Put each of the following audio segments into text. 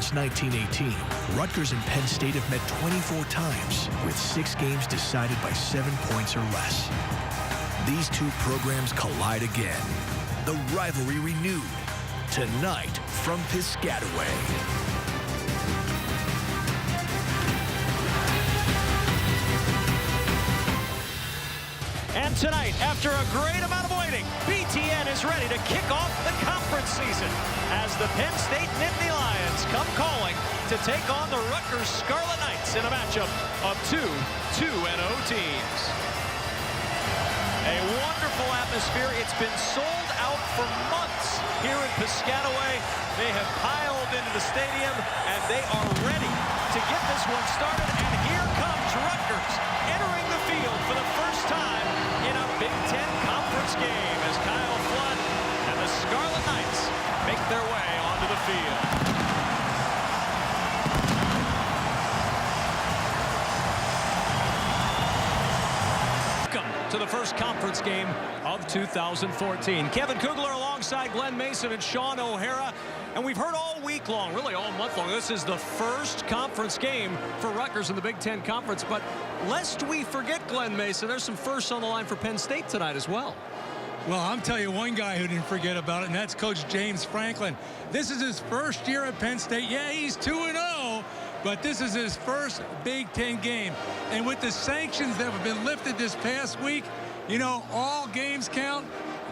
Since 1918, Rutgers and Penn State have met 24 times, with 6 games decided by 7 points or less. These two programs collide again. The rivalry renewed. Tonight from Piscataway. And tonight, after a great amount of waiting, BTN is ready to kick off the conference season as the Penn State Nittany Lions come calling to take on the Rutgers Scarlet Knights in a matchup of two 2-0 teams. A wonderful atmosphere. It's been sold out for months here in Piscataway. They have piled into the stadium, and they are ready to get this one started. And here comes Rutgers entering the field for the first time in a Big Ten Conference game as Kyle Flood and the Scarlet Knights make their way onto the field. To the first conference game of 2014. Kevin Kugler alongside Glenn Mason and Sean O'Hara. And we've heard all week long, really all month long, this is the first conference game for Rutgers in the Big Ten Conference. But lest we forget, Glenn Mason, there's some firsts on the line for Penn State tonight as well. Well, I'm telling you one guy who didn't forget about it, and that's Coach James Franklin. This is his first year at Penn State. Yeah, he's 2-0. But this is his first Big Ten game. And with the sanctions that have been lifted this past week, you know, all games count.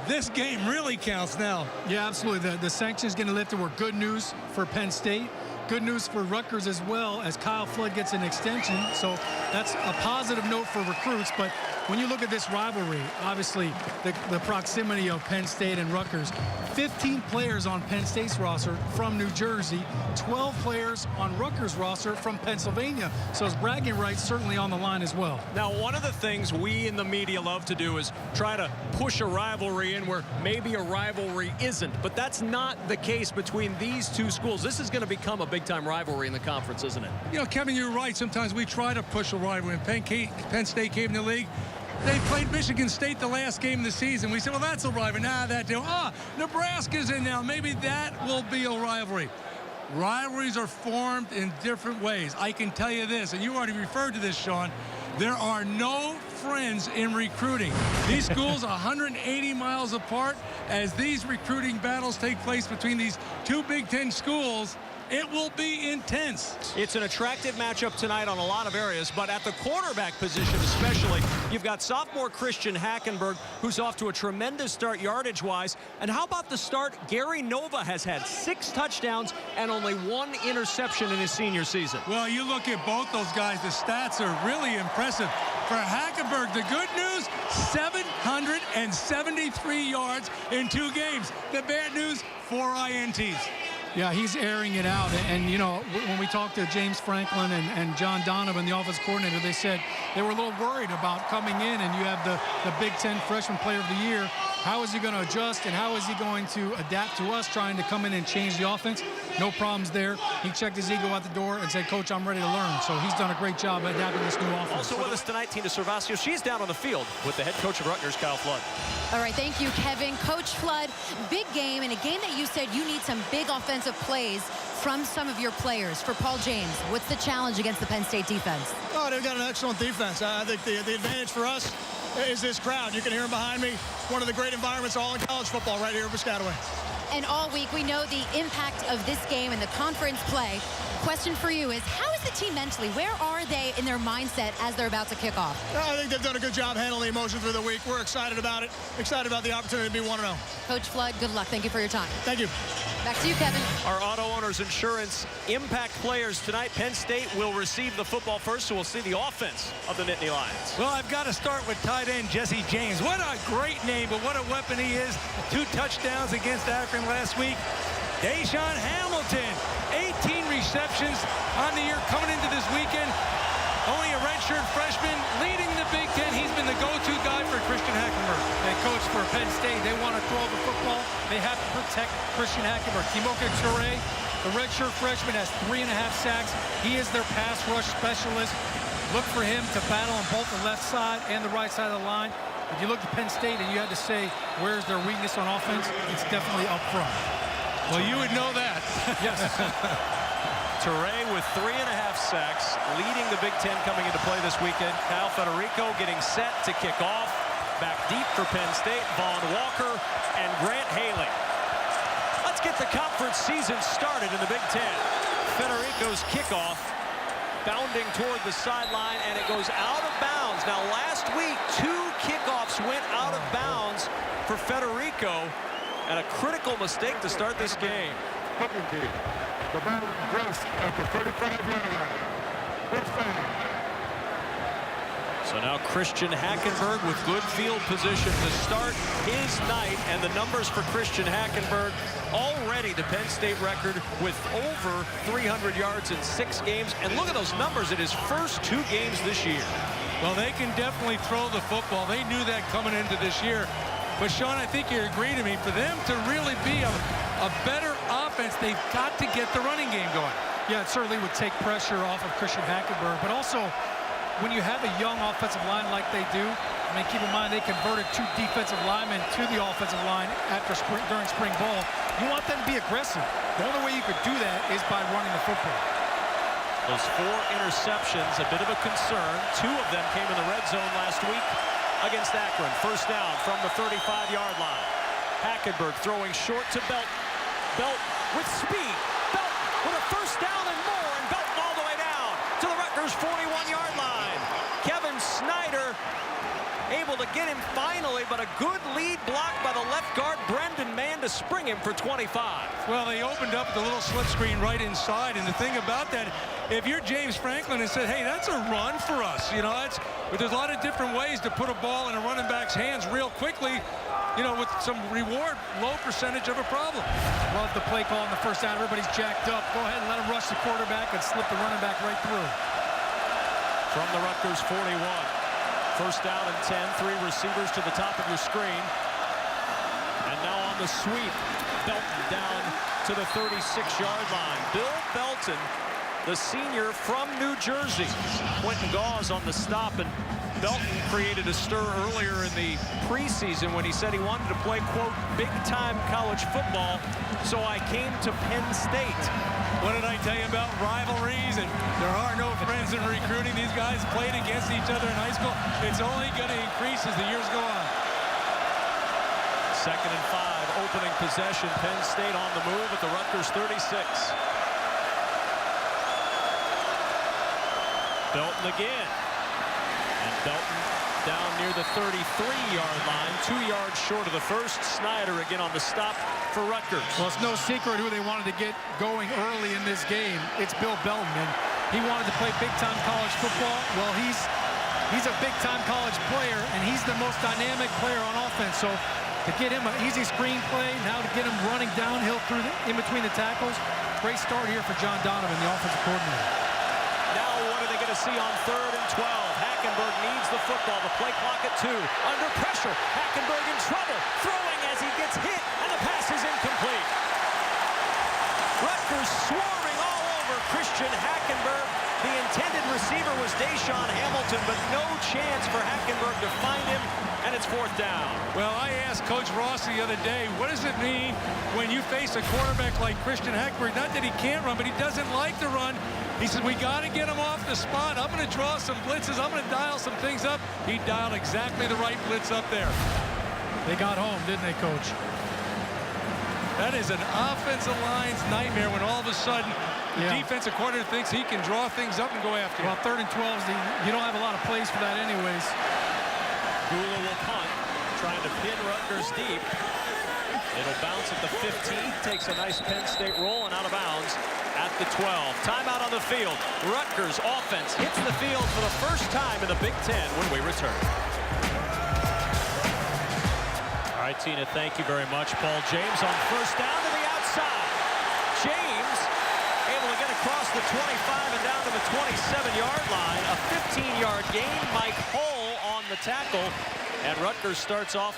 This game really counts now. Yeah, absolutely. The sanctions getting lifted were good news for Penn State. Good news for Rutgers as well, as Kyle Flood gets an extension. So that's a positive note for recruits. But when you look at this rivalry, obviously the proximity of Penn State and Rutgers, 15 players on Penn State's roster from New Jersey, 12 players on Rutgers' roster from Pennsylvania. So his bragging rights certainly on the line as well. Now, one of the things we in the media love to do is try to push a rivalry in where maybe a rivalry isn't. But that's not the case between these two schools. This is going to become a big-time rivalry in the conference, isn't it? You know, Kevin, you're right. Sometimes we try to push a rivalry. When Penn State came in the league, they played Michigan State the last game of the season. We said, well, that's a rivalry. Nah, Nebraska's in now. Maybe that will be a rivalry. Rivalries are formed in different ways. I can tell you this, and you already referred to this, Sean. There are no friends in recruiting. These schools are 180 miles apart. As these recruiting battles take place between these two Big Ten schools, it will be intense. It's an attractive matchup tonight on a lot of areas, but at the quarterback position especially, you've got sophomore Christian Hackenburg, who's off to a tremendous start yardage-wise. And how about the start? Gary Nova has had 6 touchdowns and only 1 interception in his senior season. Well, you look at both those guys, the stats are really impressive. For Hackenburg, the good news, 773 yards in 2 games. The bad news, 4 INTs. Yeah, he's airing it out. And, you know, when we talked to James Franklin and John Donovan, the offense coordinator, they said they were a little worried about coming in, and you have the Big Ten Freshman Player of the Year. How is he going to adjust, and how is he going to adapt to us trying to come in and change the offense? No problems there. He checked his ego out the door and said, Coach, I'm ready to learn. So he's done a great job adapting this new offense. Also with us tonight, Tina Servasio. She's down on the field with the head coach of Rutgers, Kyle Flood. All right, thank you, Kevin. Coach Flood, big game, and a game that you said you need some big offensive plays from some of your players. For Paul James, what's the challenge against the Penn State defense? Oh, they've got an excellent defense. I think the advantage for us is this crowd. You can hear them behind me. One of the great environments all in college football right here in Piscataway. And all week, we know the impact of this game and the conference play. Question for you is, how is the team mentally? Where are they in their mindset as they're about to kick off? I think they've done a good job handling the emotions through the week. We're excited about it. Excited about the opportunity to be 1-0. Coach Flood, good luck. Thank you for your time. Thank you. Back to you, Kevin. Our Auto Owners Insurance impact players tonight. Penn State will receive the football first, so we'll see the offense of the Nittany Lions. Well, I've got to start with tight end Jesse James. What a great name, but what a weapon he is. 2 touchdowns against Akron last week. Deshaun Hamilton, 18 receptions on the year coming into this weekend. Only a redshirt freshman leading the Big Ten. He's been the go-to guy for Christian Hackenburg. And coach, for Penn State, they want to throw the football. They have to protect Christian Hackenburg. Timoka Toure, the redshirt freshman, has 3.5 sacks. He is their pass rush specialist. Look for him to battle on both the left side and the right side of the line. If you look at Penn State and you had to say, where's their weakness on offense, it's definitely up front. Well, you would know that. Yes. Toure with 3.5 sacks, leading the Big Ten coming into play this weekend. Kyle Federico getting set to kick off. Back deep for Penn State, Vaughn Walker and Grant Haley. Let's get the conference season started in the Big Ten. Federico's kickoff, bounding toward the sideline, and it goes out of bounds. Now, last week, 2 kickoffs went out of bounds for Federico, and a critical mistake to start this game. The ball drops at the 35-yard line. So now Christian Hackenburg with good field position to start his night, and the numbers for Christian Hackenburg already the Penn State record with over 300 yards in 6 games. And look at those numbers in his first 2 games this year. Well, they can definitely throw the football. They knew that coming into this year. But, Sean, I think you agree to me. For them to really be a better offense, they've got to get the running game going. Yeah, it certainly would take pressure off of Christian Hackenburg. But also, when you have a young offensive line like they do, I mean, keep in mind they converted 2 defensive linemen to the offensive line during spring ball. You want them to be aggressive. The only way you could do that is by running the football. Those 4 interceptions, a bit of a concern. 2 of them came in the red zone last week against Akron. First down from the 35-yard line. Hackenburg throwing short to Belton. Belton with speed. Belton with a first down and more, and Belton all the way down to the Rutgers 41-yard line. Kevin Snyder able to get him finally, but a good lead block by the left guard, Brendan Mann, to spring him for 25. Well, they opened up the little slip screen right inside, and the thing about that, if you're James Franklin and said, hey, that's a run for us, you know, but there's a lot of different ways to put a ball in a running back's hands real quickly, you know, with some reward, low percentage of a problem. Love the play call on the first down. Everybody's jacked up. Go ahead and let him rush the quarterback and slip the running back right through. From the Rutgers 41. First down and 10, 3 receivers to the top of your screen. And now on the sweep, Belton down to the 36-yard line. Bill Belton, the senior from New Jersey. Quentin Gauze on the stop, and Belton created a stir earlier in the preseason when he said he wanted to play, quote, big-time college football, so I came to Penn State. What did I tell you about rivalries? And there are no friends in recruiting. These guys played against each other in high school. It's only going to increase as the years go on. 2nd and 5, opening possession. Penn State on the move at the Rutgers 36. Belton again. And Belton down near the 33-yard line, 2 yards short of the first. Snyder again on the stop for Rutgers. Well, it's no secret who they wanted to get going early in this game. It's Bill Belton, and he wanted to play big-time college football. Well, he's a big-time college player, and he's the most dynamic player on offense. So to get him an easy screen play, now to get him running downhill in between the tackles, great start here for John Donovan, the offensive coordinator. Now what are they going to see on 3rd and 12? Hackenburg needs the football. The play clock at 2. Under pressure. Hackenburg in trouble. Throwing as he gets hit, and the pass is incomplete. Rutgers swarming all over Christian Hackenburg. The intended receiver was Deshaun Hamilton, but no chance for Hackenburg to find him, and it's 4th down. Well, I asked Coach Ross the other day, what does it mean when you face a quarterback like Christian Hackenburg? Not that he can't run, but he doesn't like to run. He said, we got to get him off the spot. I'm going to draw some blitzes. I'm going to dial some things up. He dialed exactly the right blitz up there. They got home, didn't they, Coach? That is an offensive line's nightmare when all of a sudden the defensive coordinator thinks he can draw things up and go after Well, it. 3rd and 12, you don't have a lot of plays for that anyways. Gula will punt, trying to pin Rutgers deep. It'll bounce at the 15, takes a nice Penn State roll and out of bounds at the 12. Timeout on the field. Rutgers offense hits the field for the first time in the Big Ten when we return. All right, Tina, thank you very much. Paul James on first down to the outside. James able to get across the 25 and down to the 27-yard line. A 15-yard gain. Mike Hull on the tackle. And Rutgers starts off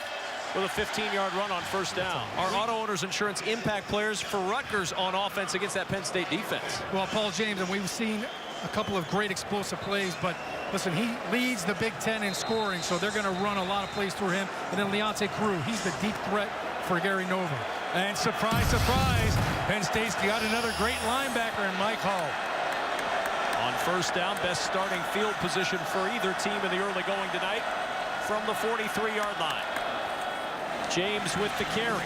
with a 15-yard run on first down. Our Auto Owners Insurance impact players for Rutgers on offense against that Penn State defense. Well, Paul James, and we've seen a couple of great explosive plays, but listen, he leads the Big Ten in scoring, so they're going to run a lot of plays through him. And then Leonte Crew, he's the deep threat for Gary Nova. And surprise, surprise, Penn State's got another great linebacker in Mike Hall. On first down, best starting field position for either team in the early going tonight from the 43-yard line. James with the carry.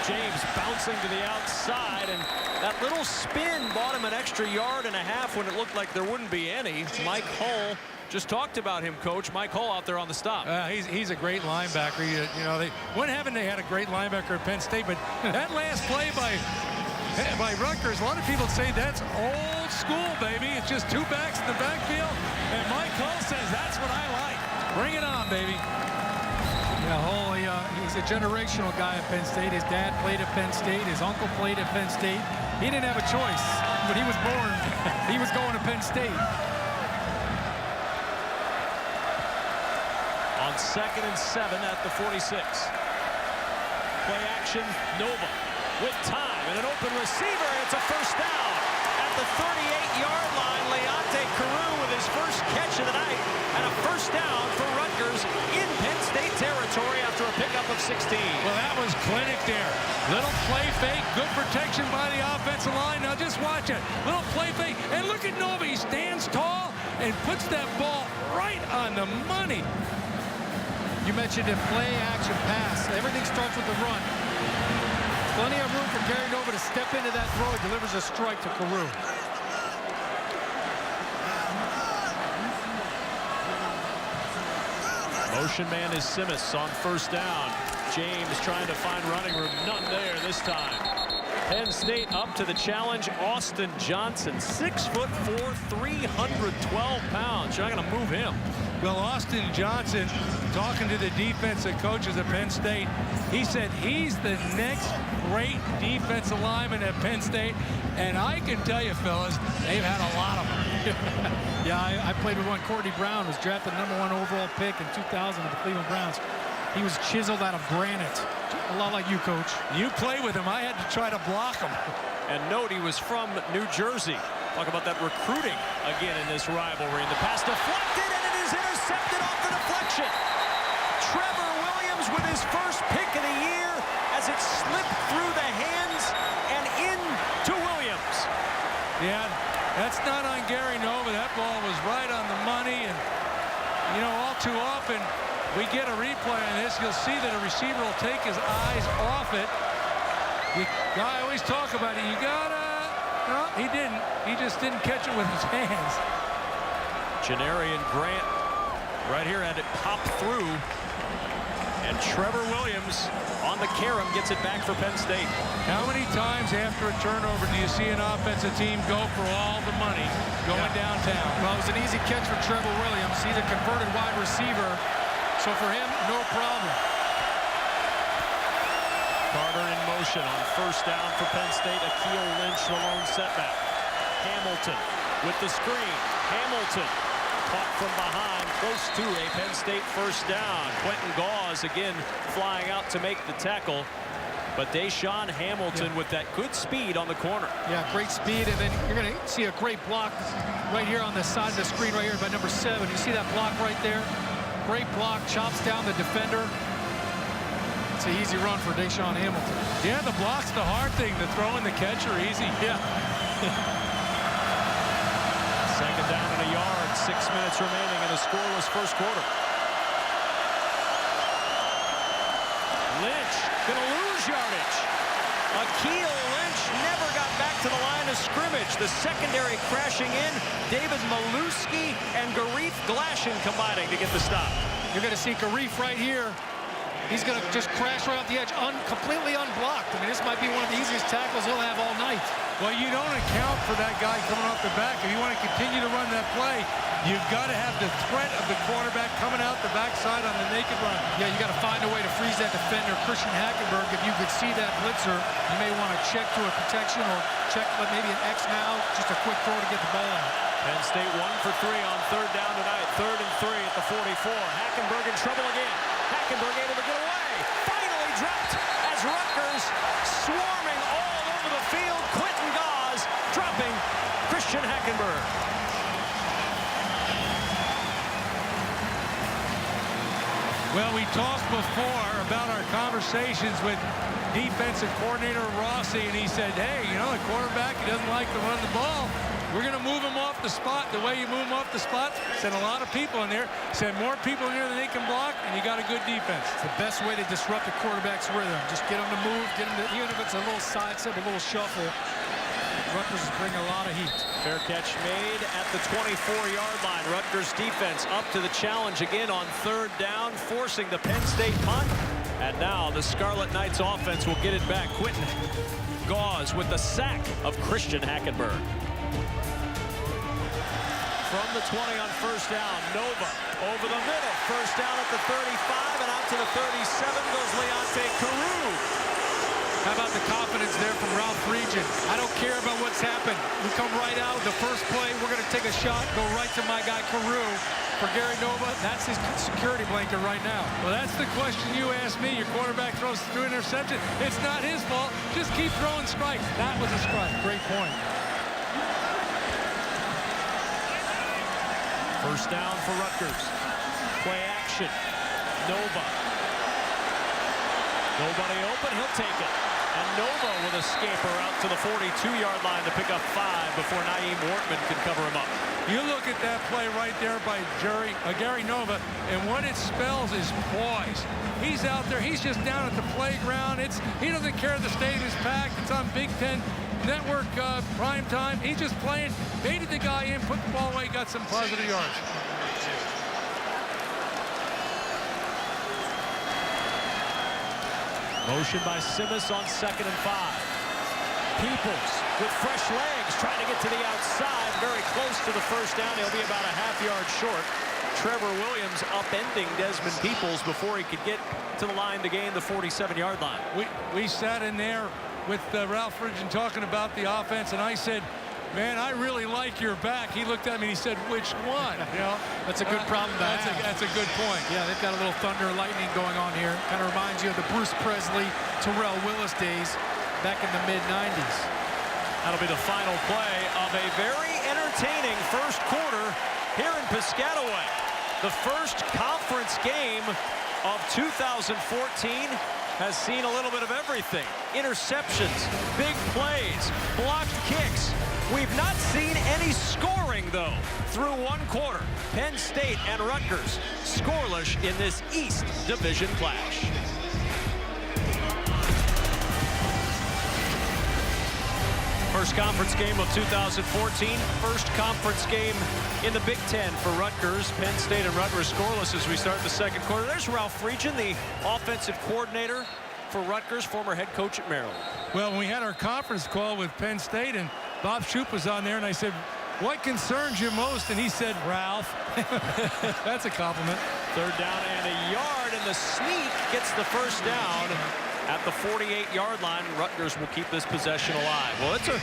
James bouncing to the outside, and that little spin bought him an extra yard and a half when it looked like there wouldn't be any. Mike Hull just talked about him, Coach. Mike Hull out there on the stop. He's a great linebacker. You know, when haven't they had a great linebacker at Penn State? But that last play by Rutgers, a lot of people say that's old school, baby. It's just two backs in the backfield, and Mike Hull says that's what I like. Bring it on, baby. Yeah, Hull, he's a generational guy at Penn State. His dad played at Penn State. His uncle played at Penn State. He didn't have a choice. When he was born, he was going to Penn State. On 2nd and 7 at the 46. Play action, Nova with time and an open receiver. It's a first down at the 38-yard line. Leonte Carew with his first catch of the night and a first down for Rutgers in Penn State territory after a pickup of 16. Well, that was clinic there. Little play fake, good protection by the offensive line. Now just watch it. Little play fake, and look at Nova. He stands tall and puts that ball right on the money. You mentioned a play action pass. Everything starts with the run. Plenty of room for Gary Nova to step into that throw. He delivers a strike to Carew. Motion man is Simmons on first down. James trying to find running room. None there this time. Penn State up to the challenge. Austin Johnson, 6'4", 312 pounds. You're not going to move him. Well, Austin Johnson, talking to the defensive coaches at Penn State, he said he's the next great defensive lineman at Penn State. And I can tell you, fellas, they've had a lot of them. Yeah, I played with one. Courtney Brown was drafted #1 overall pick in 2000 with the Cleveland Browns. He was chiseled out of granite. A lot like you, Coach. You play with him. I had to try to block him. And note he was from New Jersey. Talk about that recruiting again in this rivalry. And the pass deflected, and it is intercepted off the deflection. Trevor Williams with his first pick of the year as it slipped through the hands and into Williams. Yeah, that's not on Gary Nova. That ball was right on the money. And, you know, all too often, we get a replay on this, you'll see that a receiver will take his eyes off it. I always talk about it. You gotta... No, he didn't. He just didn't catch it with his hands. Janarian Grant right here had it pop through. And Trevor Williams on the carom gets it back for Penn State. How many times after a turnover do you see an offensive team go for all the money going downtown? Well, it was an easy catch for Trevor Williams. He's a converted wide receiver. So for him, no problem. Carter in motion on first down for Penn State. Akeel Lynch, the lone setback. Hamilton with the screen. Hamilton caught from behind, close to a Penn State first down. Quentin Gauze again flying out to make the tackle. But Deshaun Hamilton with that good speed on the corner. Yeah, great speed, and then you're going to see a great block right here on the side of the screen right here by number 7. You see that block right there? Great block, chops down the defender. It's an easy run for Deshaun Hamilton. Yeah, the block's the hard thing. The throw and the catch are easy. Yeah. Second down and a yard, 6 minutes remaining in a scoreless first quarter. Lynch gonna lose yardage. Akeel Lynch never got back to the line of scrimmage. The secondary crashing in. David Maluski and Garif Glashin combining to get the stop. You're going to see Garif right here. He's going to just crash right off the edge, completely unblocked. I mean, this might be one of the easiest tackles he'll have all night. Well, you don't account for that guy coming off the back. If you want to continue to run that play, you've got to have the threat of the quarterback coming out the backside on the naked run. Yeah, you got to find a way to freeze that defender. Christian Hackenburg, if you could see that blitzer, you may want to check to a protection or check maybe an X now, just a quick throw to get the ball out. Penn State 1 for 3 on third down tonight. 3rd and 3 at the 44. Hackenburg in trouble again. Hackenburg able to get away. Finally dropped as Rutgers swarming all over the field. Quentin Gauze dropping Christian Hackenburg. Well, we talked before about our conversations with defensive coordinator Rossi, and he said, hey, you know, the quarterback, he doesn't like to run the ball. We're going to move him off the spot. The way you move him off the spot, send a lot of people in there, send more people in there than they can block, and you got a good defense. It's the best way to disrupt the quarterback's rhythm. Just get him to move, get him to, even if it's a little side step, a little shuffle. Rutgers is bringing a lot of heat. Fair catch made at the 24-yard line. Rutgers defense up to the challenge again on 3rd down, forcing the Penn State punt. And now the Scarlet Knights offense will get it back. Quentin Gauze with the sack of Christian Hackenburg. From the 20 on 1st down, Nova over the middle. 1st down at the 35, and out to the 37 goes Leonte Carew. How about the confidence there from Ralph Regent? I don't care about what's happened. We come right out. The first play, we're going to take a shot, go right to my guy Carew. For Gary Nova, that's his security blanket right now. Well, that's the question you asked me. Your quarterback throws through interception. It's not his fault. Just keep throwing strikes. That was a strike. Great point. 1st down for Rutgers. Play action. Nova. Nobody open. He'll take it. And Nova with a scaper out to the 42-yard line to pick up 5 before Naeem Wortman can cover him up. You look at that play right there by Gary Nova, and what it spells is poise. He's out there. He's just down at the playground. He doesn't care the stadium is packed. It's on Big Ten Network prime time. He's just playing, baited the guy in, put the ball away, got some positive yards. Motion by Simmons on 2nd and 5. Peoples with fresh legs trying to get to the outside, very close to the 1st down. He'll be about a half-yard short. Trevor Williams upending Desmond Peoples before he could get to the line to gain the 47-yard line. We sat in there with Ralph Regent talking about the offense, and I said, man, I really like your back. He looked at me and he said, which one? You know, that's a good problem to have. That's a good point. Yeah, they've got a little thunder and lightning going on here. Kind of reminds you of the Bruce Presley, Terrell Willis days back in the mid-90s. That'll be the final play of a very entertaining 1st quarter here in Piscataway. The first conference game of 2014 has seen a little bit of everything. Interceptions, big plays, blocked kicks. We've not seen any scoring, though, through 1 quarter. Penn State and Rutgers scoreless in this East Division clash. First conference game of 2014. First conference game in the Big Ten for Rutgers. Penn State and Rutgers scoreless as we start the 2nd quarter. There's Ralph Regent, the offensive coordinator for Rutgers, former head coach at Maryland. Well, when we had our conference call with Penn State, and Bob Shoop was on there, and I said, what concerns you most? And he said, Ralph. That's a compliment. 3rd down and a yard, and the sneak gets the 1st down at the 48-yard line. Rutgers will keep this possession alive. Well, it's a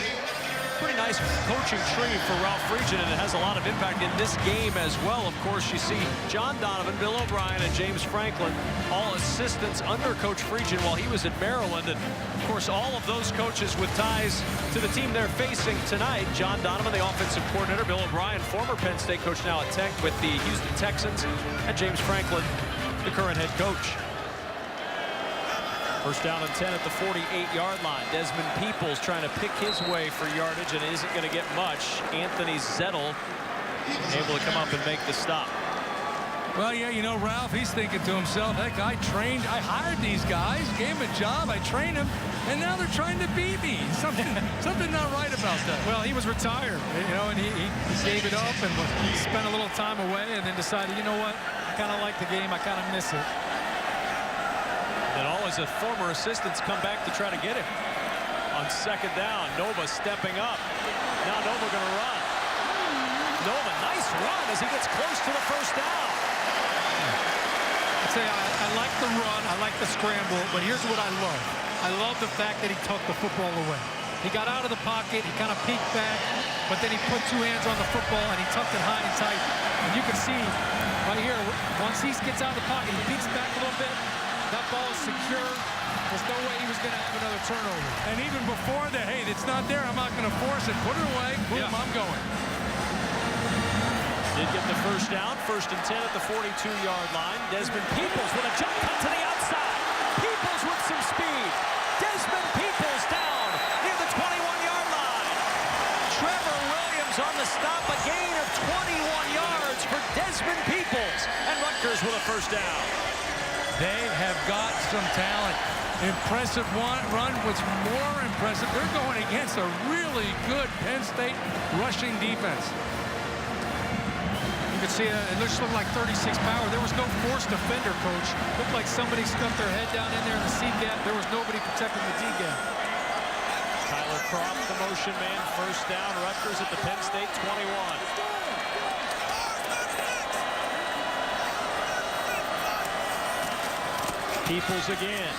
pretty nice coaching tree for Ralph Regent, and it has a lot of impact in this game as well. Of course, you see John Donovan, Bill O'Brien, and James Franklin, all assistants under Coach Regent while he was at Maryland. And, of course, all of those coaches with ties to the team they're facing tonight. John Donovan, the offensive coordinator. Bill O'Brien, former Penn State coach, now at Tech with the Houston Texans. And James Franklin, the current head coach. 1st down and 10 at the 48-yard line. Desmond Peoples trying to pick his way for yardage, and isn't going to get much. Anthony Zettel able to come up and make the stop. Well, yeah, you know, Ralph, he's thinking to himself, heck, I hired these guys, gave them a job, I trained them, and now they're trying to beat me. Something not right about that. Well, he was retired, you know, and he gave it up and spent a little time away and then decided, you know what, I kind of like the game, I kind of miss it. And all his former assistants come back to try to get him. On 2nd down, Nova stepping up. Now Nova going to run. Nova, nice run as he gets close to the 1st down. I'd say I like the run, I like the scramble, but here's what I love. I love the fact that he tucked the football away. He got out of the pocket, he kind of peeked back, but then he put 2 hands on the football and he tucked it high and tight. And you can see right here, once he gets out of the pocket, he peeks back a little bit. That ball is secure. There's no way he was going to have another turnover. And even before that, hey, it's not there. I'm not going to force it. Put it away. Boom, yeah. I'm going. Did get the 1st down. 1st and 10 at the 42-yard line. Desmond Peoples with a jump cut to the outside. Peoples with some speed. the stop, a gain of 21 yards for Desmond Peoples. And Rutgers with a first down. They have got some talent. Impressive run. What's more impressive, they're going against a really good Penn State rushing defense. You can see it looks like 36 power. There was no forced defender, Coach. Looked like somebody stuck their head down in there in the C gap. There was nobody protecting the D gap. Tyler Croft, the motion man, first down. Rutgers at the Penn State 21. Peoples again.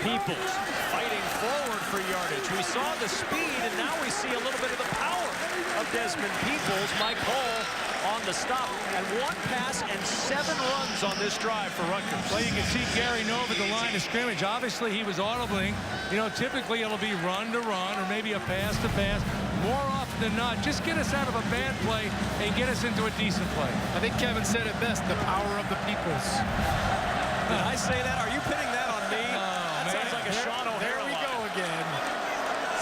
Peoples fighting forward for yardage. We saw the speed, and now we see a little bit of the power of Desmond Peoples. Mike Hall on the stop, and 1 pass and 7 runs on this drive for Rutgers. Well, you can see Gary Nova at the line of scrimmage. Obviously, he was audibling. You know, typically it'll be run to run or maybe a pass to pass. More often than not, just get us out of a bad play and get us into a decent play. I think Kevin said it best, the power of the Peoples. Did I say that? Are you pinning that on me? That sounds like a Sean O'Hara There we go again.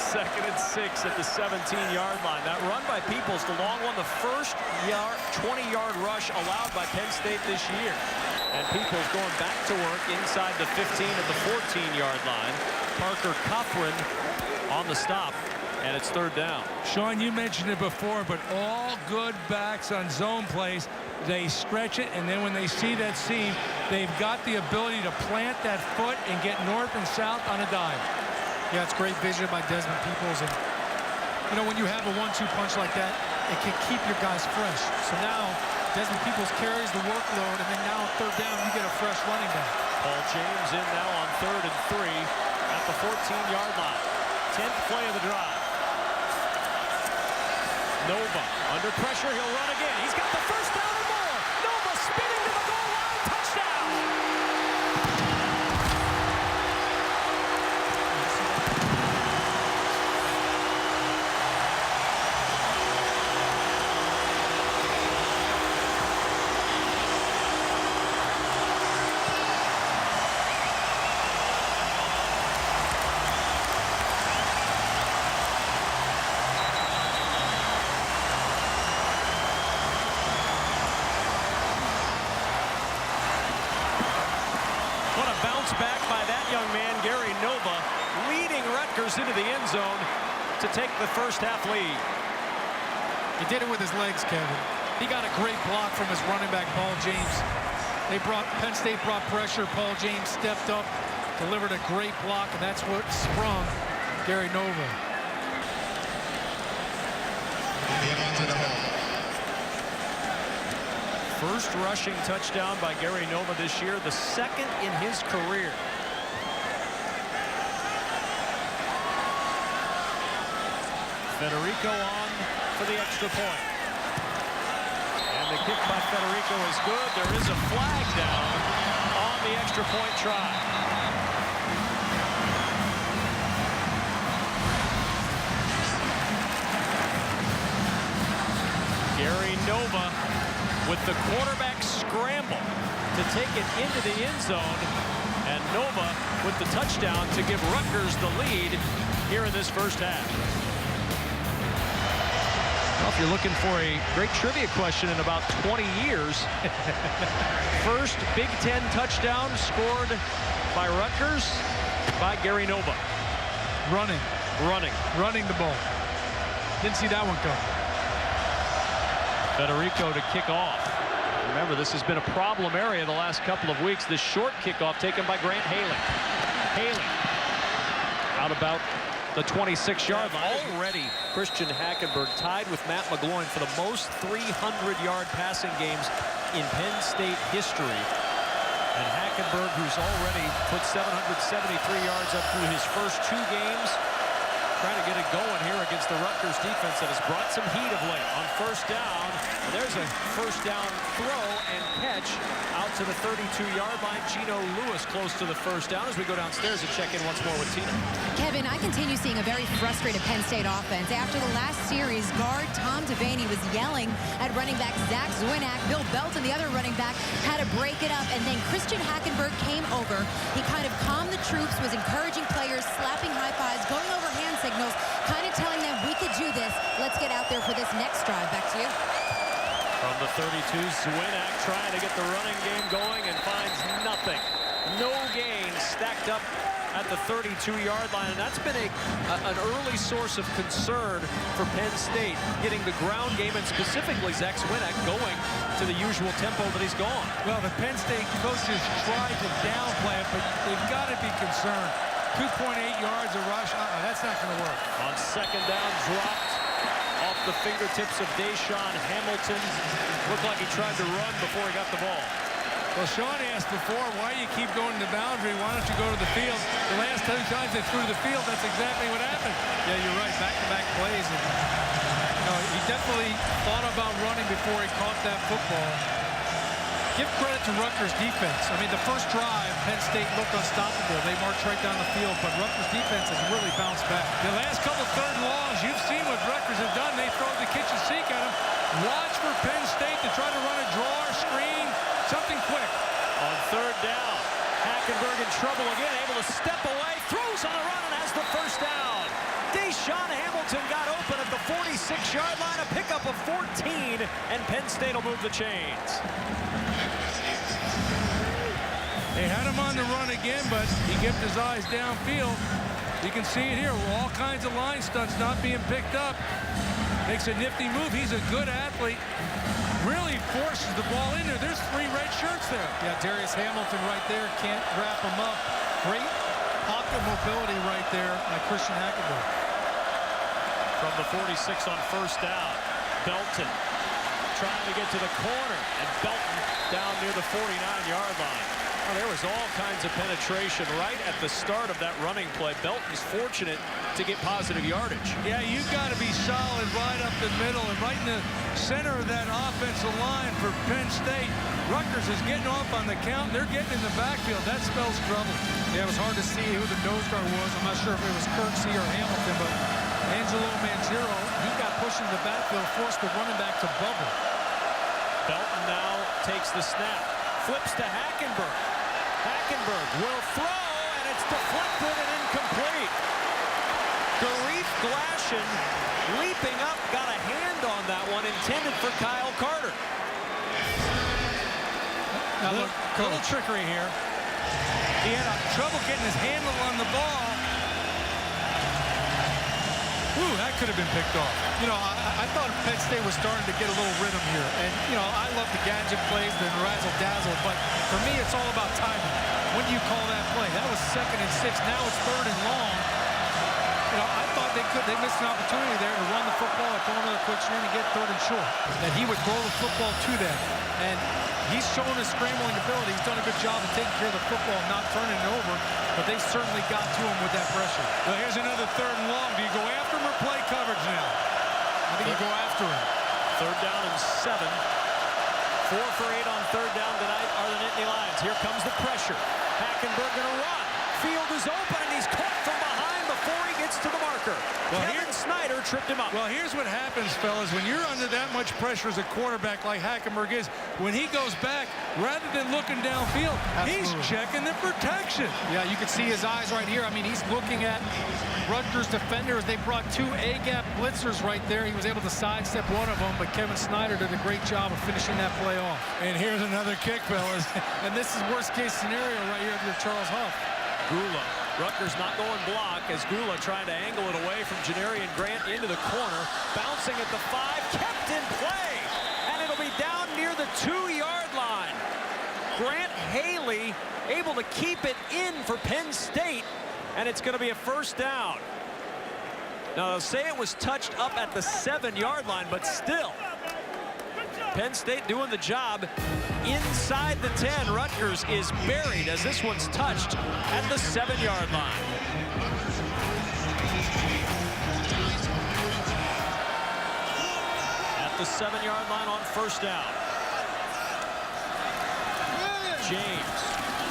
2nd and 6 at the 17-yard line. That run by Peoples, the long one, the first 20-yard rush allowed by Penn State this year. And Peoples going back to work inside the 15 at the 14-yard line. Parker Cothran on the stop, and it's 3rd down. Sean, you mentioned it before, but all good backs on zone plays, they stretch it, and then when they see that seam, they've got the ability to plant that foot and get north and south on a dime. Yeah, it's great vision by Desmond Peoples. And, you know, when you have a 1-2 punch like that, it can keep your guys fresh. So now, Desmond Peoples carries the workload, and then now on 3rd down, you get a fresh running back. Paul James in now on 3rd and 3 at the 14-yard line. 10th play of the drive. Nova under pressure, he'll run again. He's got the first down and more. Nova spinning to the goal line, touchdown. What a bounce back by that young man, Gary Nova, leading Rutgers into the end zone to take the first half lead. He did it with his legs, Kevin. He got a great block from his running back, Paul James. Penn State brought pressure. Paul James stepped up, delivered a great block, and that's what sprung Gary Nova. First rushing touchdown by Gary Nova this year, the 2nd in his career. Federico on for the extra point. And the kick by Federico is good. There is a flag down on the extra point try. Gary Nova with the quarterback scramble to take it into the end zone, and Nova with the touchdown to give Rutgers the lead here in this first half. Well, if you're looking for a great trivia question in about 20 years, first Big Ten touchdown scored by Rutgers by Gary Nova. Running the ball. Didn't see that one coming. Federico to kick off. Remember, this has been a problem area the last couple of weeks. This short kickoff taken by Grant Haley. Haley out about the 26-yard line. Already, Christian Hackenburg tied with Matt McGloin for the most 300-yard passing games in Penn State history. And Hackenburg, who's already put 773 yards up through his first 2 games, trying to get it going here against the Rutgers defense that has brought some heat of late. On first down, there's a first down throw and catch out to the 32-yard line. Gino Lewis close to the first down as we go downstairs and check in once more with Tina. Kevin, I continue seeing a very frustrated Penn State offense. After the last series, guard Tom Devaney was yelling at running back Zach Zwinak. Bill Belton, the other running back, had to break it up, and then Christian Hackenburg came over. He kind of calmed the troops, was encouraging players, slapping high fives, going over hand signals, kind of telling them we could do this. Let's get out there for this next drive. Back to you. From the 32, Zwinak trying to get the running game going and finds nothing. No gain stacked up at the 32-yard line, and that's been an early source of concern for Penn State, getting the ground game and specifically Zach Zwinak going to the usual tempo that he's gone. Well, the Penn State coaches tried to downplay it, but they've got to be concerned. 2.8 yards a rush, that's not going to work. On second down, dropped off the fingertips of Deshaun Hamilton. Looked like he tried to run before he got the ball. Well, Sean asked before, why you keep going to the boundary? Why don't you go to the field? The last 2 times they threw to the field, that's exactly what happened. Yeah, you're right. Back-to-back plays. And, he definitely thought about running before he caught that football. Give credit to Rutgers defense. I mean, the first drive, Penn State looked unstoppable. They marched right down the field, but Rutgers defense has really bounced back. The last couple third and longs, you've seen what Rutgers have done. They throw the kitchen sink at them. Watch for Penn State to try to run a draw, screen, something quick. On third down, Hackenburg in trouble again, able to step away, throws on the run and has the first down. Deshaun Hamilton got open at the 46-yard line, a pickup of 14, and Penn State will move the chains. They had him on the run again, but he kept his eyes downfield. You can see it here, all kinds of line stunts not being picked up. Makes a nifty move. He's a good athlete. Really forces the ball in there. There's 3 red shirts there. Yeah, Darius Hamilton right there. Can't wrap him up. Great pocket mobility right there by Christian Hackenburg. From the 46 on first down, Belton trying to get to the corner, and Belton down near the 49-yard line. Oh, there was all kinds of penetration right at the start of that running play. Belton's fortunate to get positive yardage. Yeah, you've got to be solid right up the middle and right in the center of that offensive line for Penn State. Rutgers is getting off on the count. They're getting in the backfield. That spells trouble. Yeah, it was hard to see who the nose guard was. I'm not sure if it was Kirksey or Hamilton, but Angelo Mangiero, he got pushed in the backfield, forced the running back to bubble. Belton now takes the snap, flips to Hackenburg. Hackenburg will throw, and it's deflected and incomplete. Garif Glashan leaping up, got a hand on that one, intended for Kyle Carter. Now look, little trickery here. He had trouble getting his handle on the ball. Ooh, that could have been picked off. I thought Penn State was starting to get a little rhythm here. And, I love the gadget plays, the razzle-dazzle, but for me, it's all about timing. When do you call that play? That was 2nd and 6. Now it's 3rd and long. I thought they missed an opportunity there to run the football and throw another quick screen and get 3rd and short. That he would throw the football to them. And he's shown his scrambling ability. He's done a good job of taking care of the football and not turning it over. But they certainly got to him with that pressure. Well, here's another 3rd and long. Do you go after him or play coverage now? I think you go after him. 3rd down and 7. 4 for 8 on 3rd down tonight are the Nittany Lions. Here comes the pressure. Hackenburg gonna run. Field is open, and he's caught from behind before he gets to the marker. Well, Kevin Snyder tripped him up. Well, here's what happens, fellas. When you're under that much pressure as a quarterback like Hackenburg is, when he goes back, rather than looking downfield, he's checking the protection. Yeah, you can see his eyes right here. I mean, he's looking at Rutgers defenders. They brought 2 A-gap blitzers right there. He was able to sidestep one of them, but Kevin Snyder did a great job of finishing that play off. And here's another kick, fellas. And this is worst-case scenario right here if you're Charles Huff. Gula. Rutgers not going block as Gula trying to angle it away from Janarian Grant into the corner. Bouncing at the 5, kept in play. And it'll be down near the 2-yard line. Grant Haley able to keep it in for Penn State. And it's going to be a first down. Now they'll say it was touched up at the 7-yard line, but still. Penn State doing the job inside the 10. Rutgers is buried as this one's touched at the 7-yard line. At the 7-yard line on first down. James,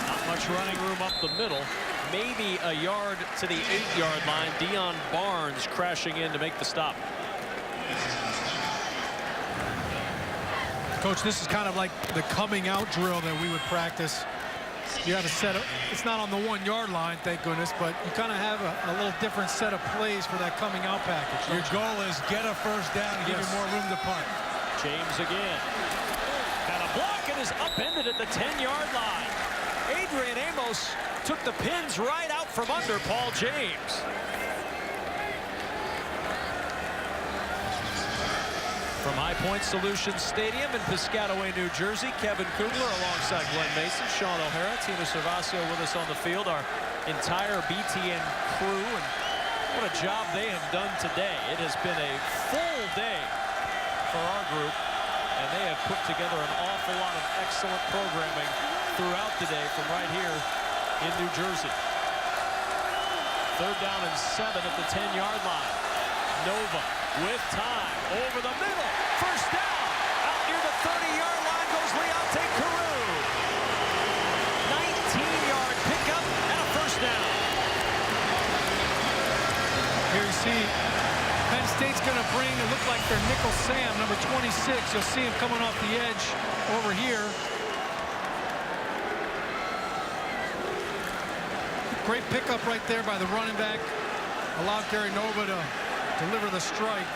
not much running room up the middle. Maybe a yard to the 8-yard line. Deion Barnes crashing in to make the stop. Coach, this is kind of like the coming out drill that we would practice you have a set of, it's not on the 1-yard line, thank goodness, but you kind of have a little different set of plays for that coming out package. Your goal is get a first down and give you more room to punt. James again. Got a block and is upended at the 10-yard line. Adrian Amos took the pins right out from under Paul James. From High Point Solutions Stadium in Piscataway, New Jersey, Kevin Kugler alongside Glenn Mason, Sean O'Hara, Tina Servasio with us on the field, our entire BTN crew, and what a job they have done today. It has been a full day for our group, and they have put together an awful lot of excellent programming throughout the day from right here in New Jersey. 3rd down and 7 at the 10-yard line. Nova with time over the middle. First down. Out near the 30-yard line goes Leonte Carew. 19-yard pickup and a first down. Here you see Penn State's going to bring, it looked like their nickel Sam, number 26. You'll see him coming off the edge over here. Great pickup right there by the running back. Allowed Gary Nova to deliver the strike.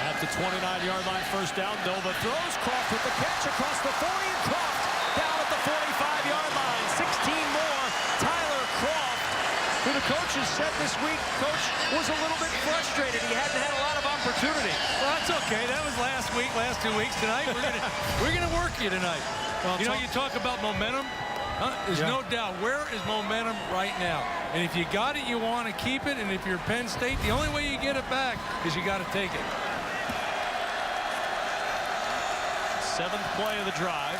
At the 29-yard line, first down. Nova throws. Croft with the catch across the 40, and Croft down at the 45-yard line. 16 more. Tyler Croft, who the coaches said this week, coach, was a little bit frustrated. He hadn't had a lot of opportunity. Well, that's okay. That was last week, last 2 weeks. Tonight, we're gonna work you tonight. Well, you know, you talk about momentum. There's no doubt. Where is momentum right now? And if you got it, you want to keep it. And if you're Penn State, the only way you get it back is you got to take it. 7th play of the drive.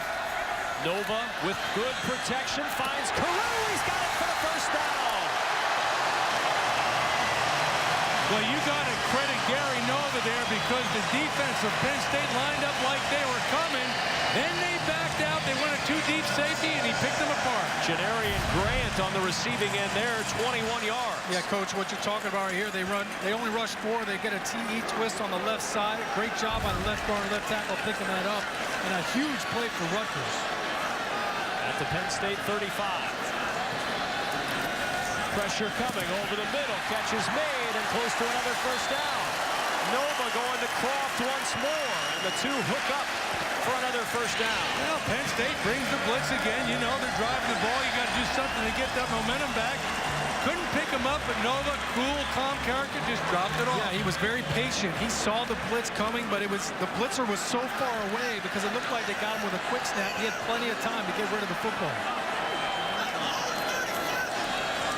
Nova with good protection finds Carew. He's got it for the first down. Well, you got to credit Gary Nova there because the defense of Penn State lined up like they were coming. Then they backed out. They went a 2-deep safety, and he picked them apart. Janarian Grant on the receiving end there, 21 yards. Yeah, Coach, what you're talking about right here, they only rush 4. They get a TE twist on the left side. Great job on the left guard, left tackle picking that up. And a huge play for Rutgers. At the Penn State 35. Pressure coming over the middle. Catch is made and close to another first down. Nova going to Croft once more. And the two hook up for another first down. Well, Penn State brings the blitz again. You know, they're driving the ball. You got to do something to get that momentum back. Couldn't pick him up, but Nova, cool, calm character, just dropped it off. Yeah, he was very patient. He saw the blitz coming, but the blitzer was so far away because it looked like they got him with a quick snap. He had plenty of time to get rid of the football.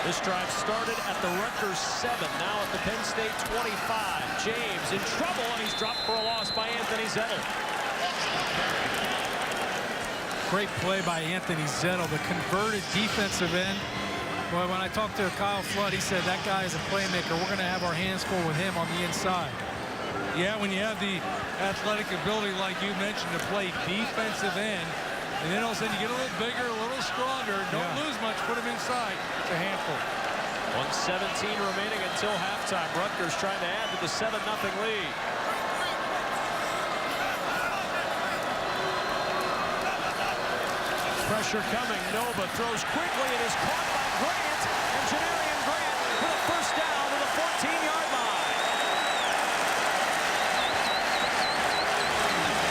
This drive started at the Rutgers 7, now at the Penn State 25. James in trouble, and he's dropped for a loss by Anthony Zettel. Great play by Anthony Zettel, the converted defensive end. Boy, when I talked to Kyle Flood, he said that guy is a playmaker. We're going to have our hands full with him on the inside. Yeah, when you have the athletic ability, like you mentioned, to play defensive end, and then all of a sudden you get a little bigger, a little stronger. Don't lose much. Put him inside. It's a handful. 1:17 remaining until halftime. Rutgers trying to add to the 7-0 lead. Pressure coming. Nova throws quickly. It is caught by Grant. And Janarian Grant with a first down to the 14-yard line.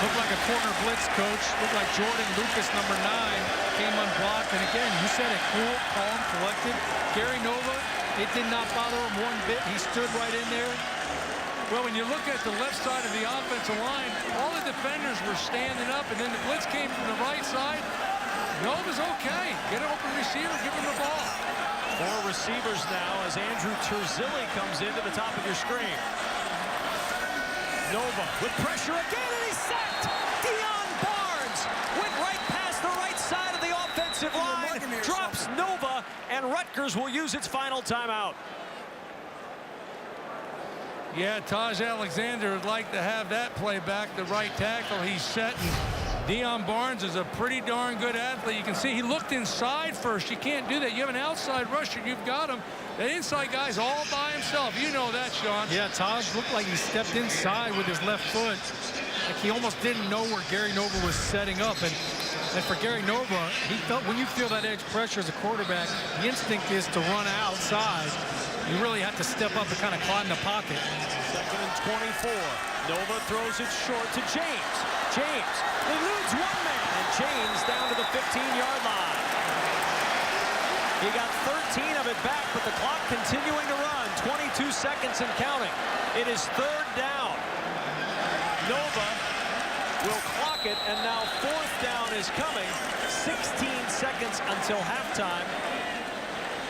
Looked like a corner blitz, Coach. Looked like Jordan Lucas, number 9, came unblocked. And again, you said it, cool, calm, collected. Gary Nova, it did not bother him one bit. He stood right in there. Well, when you look at the left side of the offensive line, all the defenders were standing up, and then the blitz came from the right side. Nova's okay. Get an open receiver, give him the ball. 4 receivers now as Andrew Terzilli comes into the top of your screen. Nova with pressure again, and he's sacked. Deion Barnes went right past the right side of the offensive line, drops Nova, and Rutgers will use its final timeout. Yeah, Taj Alexander would like to have that play back, the right tackle. He's set, and Deion Barnes is a pretty darn good athlete. You can see he looked inside first. You can't do that. You have an outside rusher, you've got him. That inside guy's all by himself. You know that, Sean. Yeah, Taj looked like he stepped inside with his left foot. like he almost didn't know where Gary Nova was setting up. And for Gary Nova, he felt when you feel that edge pressure as a quarterback, the instinct is to run outside. You really have to step up and kind of climb the pocket. 2nd and 24. Nova throws it short to James. James eludes one man, and James down to the 15-yard line. He got 13 of it back, but the clock continuing to run. 22 seconds and counting. It is 3rd down. Nova will clock it, and now 4th down is coming. 16 seconds until halftime.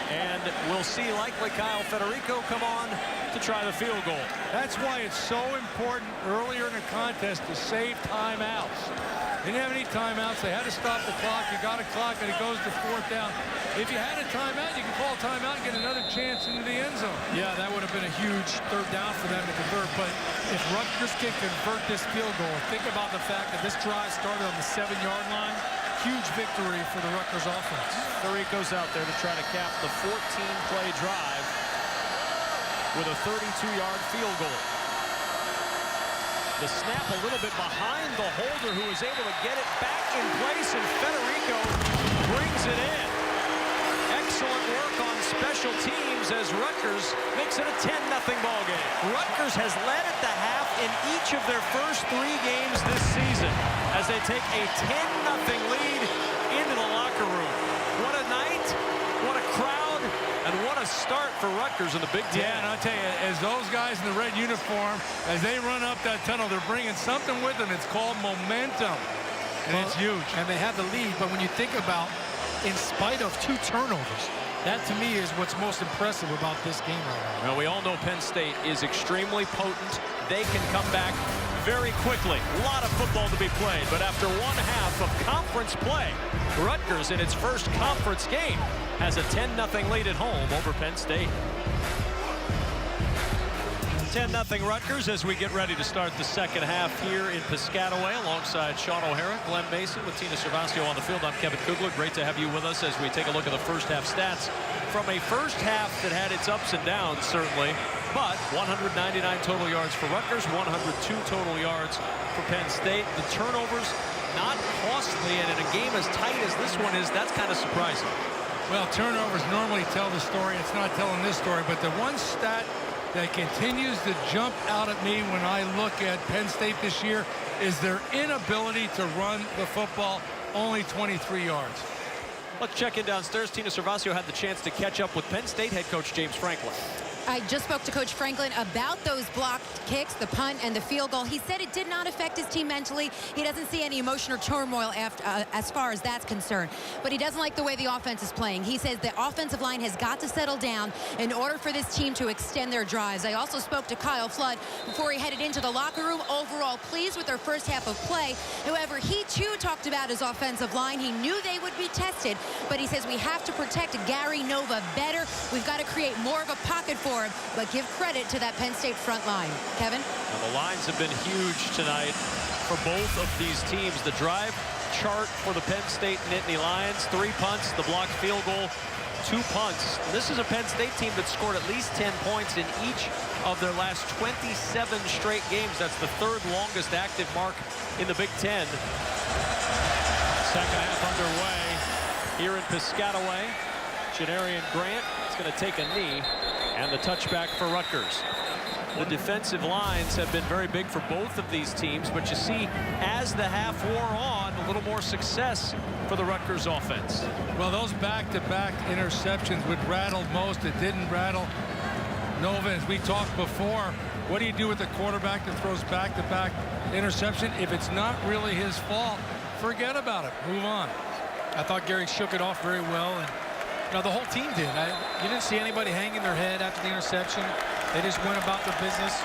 And we'll see likely Kyle Federico come on to try the field goal. That's why it's so important earlier in the contest to save timeouts. They didn't have any timeouts. They had to stop the clock. You got a clock, and it goes to 4th down. If you had a timeout, you can call a timeout and get another chance into the end zone. Yeah, that would have been a huge 3rd down for them to convert. But if Rutgers can convert this field goal, think about the fact that this drive started on the 7-yard line. Huge victory for the Rutgers offense. Federico's out there to try to cap the 14-play drive with a 32-yard field goal. The snap a little bit behind the holder, who is able to get it back in place, and Federico brings it in. Excellent work on special teams as Rutgers makes it a 10-0 ball game. Rutgers has led at the half in each of their first 3 games this season as they take a 10-0 lead into the locker room. What a night, what a crowd, and what a start for Rutgers in the Big Ten. Yeah, and I'll tell you, as those guys in the red uniform, as they run up that tunnel, they're bringing something with them. It's called momentum, and it's huge. And they have the lead, but when you think about, in spite of 2 turnovers, that to me is what's most impressive about this game right now. Well, we all know Penn State is extremely potent. They can come back very quickly. A lot of football to be played, but after 1 half of conference play, Rutgers in its first conference game has a 10-0 lead at home over Penn State. 10-0 Rutgers as we get ready to start the second half here in Piscataway alongside Sean O'Hara, Glenn Mason with Tina Cervasio on the field. I'm Kevin Kugler. Great to have you with us as we take a look at the first half stats from a first half that had its ups and downs, certainly, but 199 total yards for Rutgers, 102 total yards for Penn State. The turnovers not costly, and in a game as tight as this one is, that's kind of surprising. Well, turnovers normally tell the story. It's not telling this story, but the one stat that continues to jump out at me when I look at Penn State this year is their inability to run the football, only 23 yards. Let's check in downstairs. Tina Cervasio had the chance to catch up with Penn State head coach James Franklin. I just spoke to Coach Franklin about those blocked kicks, the punt and the field goal. He said it did not affect his team mentally. He doesn't see any emotion or turmoil after, as far as that's concerned. But he doesn't like the way the offense is playing. He says the offensive line has got to settle down in order for this team to extend their drives. I also spoke to Kyle Flood before he headed into the locker room. Overall pleased with their first half of play. However, he too talked about his offensive line. He knew they would be tested, but he says we have to protect Gary Nova better. We've got to create more of a pocket for him, but give credit to that Penn State front line. Kevin? Well, the lines have been huge tonight for both of these teams. The drive chart for the Penn State Nittany Lions, 3 punts, the blocked field goal, 2 punts. This is a Penn State team that scored at least 10 points in each of their last 27 straight games. That's the 3rd longest active mark in the Big Ten. Second half underway here in Piscataway. Janarian Grant is going to take a knee, and the touchback for Rutgers. The defensive lines have been very big for both of these teams, but you see, as the half wore on, a little more success for the Rutgers offense. Well, those back-to-back interceptions would rattle most. It didn't rattle Nova. As we talked before, what do you do with the quarterback that throws back-to-back interception? If it's not really his fault, forget about it. Move on. I thought Gary shook it off very well, and the whole team did. You didn't see anybody hanging their head after the interception. They just went about their business,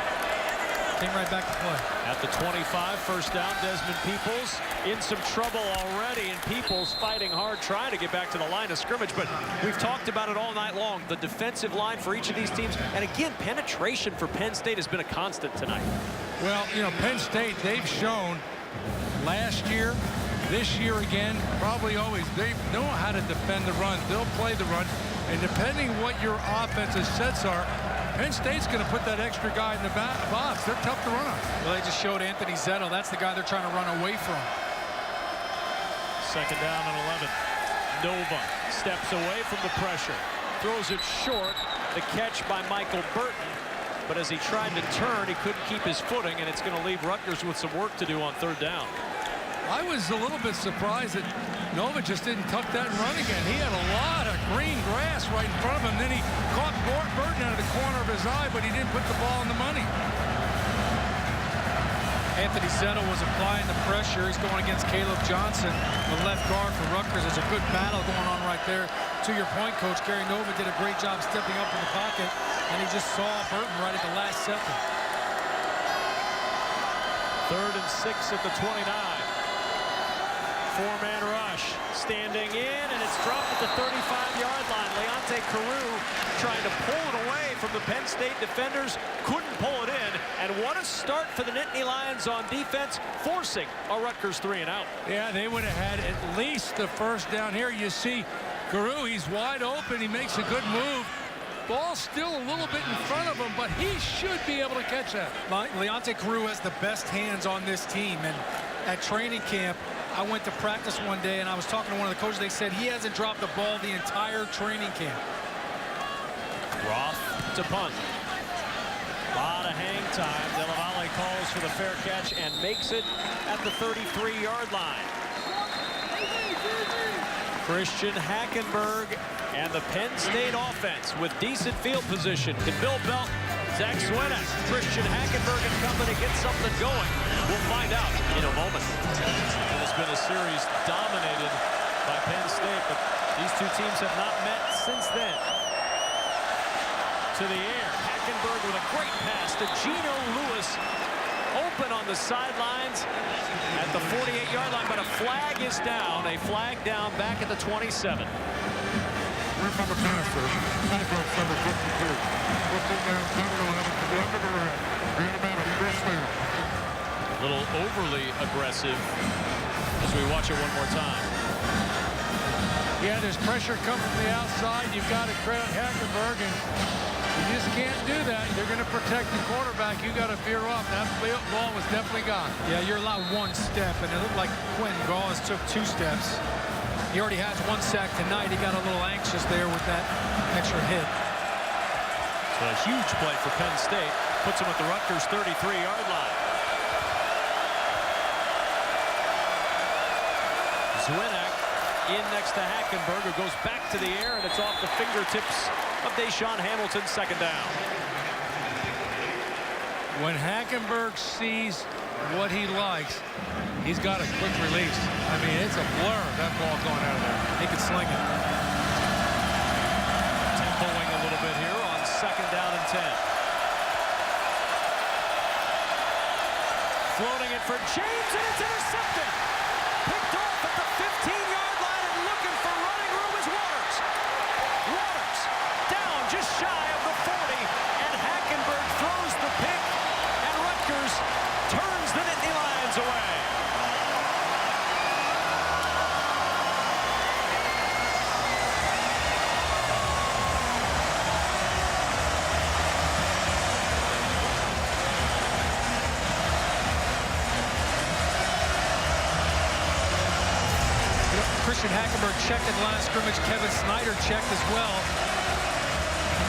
came right back to play. At the 25, first down, Desmond Peoples in some trouble already, and Peoples fighting hard, trying to get back to the line of scrimmage, but we've talked about it all night long. The defensive line for each of these teams, and again, penetration for Penn State has been a constant tonight. Well, Penn State, they've shown last year, this year again, probably always, they know how to defend the run. They'll play the run, and depending what your offensive sets are, Penn State's going to put that extra guy in the box. They're tough to run on. Well, they just showed Anthony Zettel. That's the guy they're trying to run away from. Second down and 11. Nova steps away from the pressure. Throws it short. The catch by Michael Burton. But as he tried to turn, he couldn't keep his footing, and it's going to leave Rutgers with some work to do on third down. I was a little bit surprised that Nova just didn't tuck that and run again. He had a lot of green grass right in front of him. Then he caught Burton out of the corner of his eye, but he didn't put the ball in the money. Anthony Zettel was applying the pressure. He's going against Caleb Johnson, the left guard for Rutgers. There's a good battle going on right there. To your point, Coach, Gary Nova did a great job stepping up in the pocket, and he just saw Burton right at the last second. 3rd and 6 at the 29. Four-man rush, standing in, and it's dropped at the 35-yard line. Leonte Carew trying to pull it away from the Penn State defenders, couldn't pull it in, and what a start for the Nittany Lions on defense, forcing a Rutgers 3-and-out. Yeah, they would have had at least the first down here. You see Carew, he's wide open. He makes a good move. Ball's still a little bit in front of him, but he should be able to catch that. Leonte Carew has the best hands on this team, and at training camp, I went to practice one day, and I was talking to one of the coaches. They said he hasn't dropped the ball the entire training camp. Roth to punt. A lot of hang time. Della Valle calls for the fair catch and makes it at the 33-yard line. Christian Hackenburg and the Penn State offense with decent field position. Can Bill Belt, Zach Swinek, Christian Hackenburg and company get something going? We'll find out in a moment. It has been a series dominated by Penn State, but these two teams have not met since then. To the air, Hackenburg with a great pass to Geno Lewis. Open on the sidelines at the 48-yard line, but a flag is down. A flag down back at the 27. We're from the passer. Hackenburg number 52. Football down, number 11 to the end of the red. Green man, first down. A little overly aggressive as we watch it one more time. Yeah, there's pressure coming from the outside. You've got to credit Hackenburg, and you just can't do that. They're going to protect the quarterback. You got to veer off. That ball was definitely gone. Yeah, you're allowed one step, and it looked like Quentin Gauze took 2 steps. He already has 1 sack tonight. He got a little anxious there with that extra hit. So a huge play for Penn State. Puts him at the Rutgers 33-yard line. Swinek in next to Hackenburg, who goes back to the air, and it's off the fingertips of Deshaun Hamilton's second down. When Hackenburg sees what he likes, he's got a quick release. I mean, it's a blur, that ball going out of there. He could sling it. Tempoing a little bit here on second down and 10. Floating it for James, and it's intercepted. Picked off at the 15-yard line, and looking for running room is Waters. Waters down just shy of the 40, and Hackenburg throws the pick, and Rutgers turns the Nittany Lions away. Christian Hackenburg checked at the line of scrimmage. Kevin Snyder checked as well.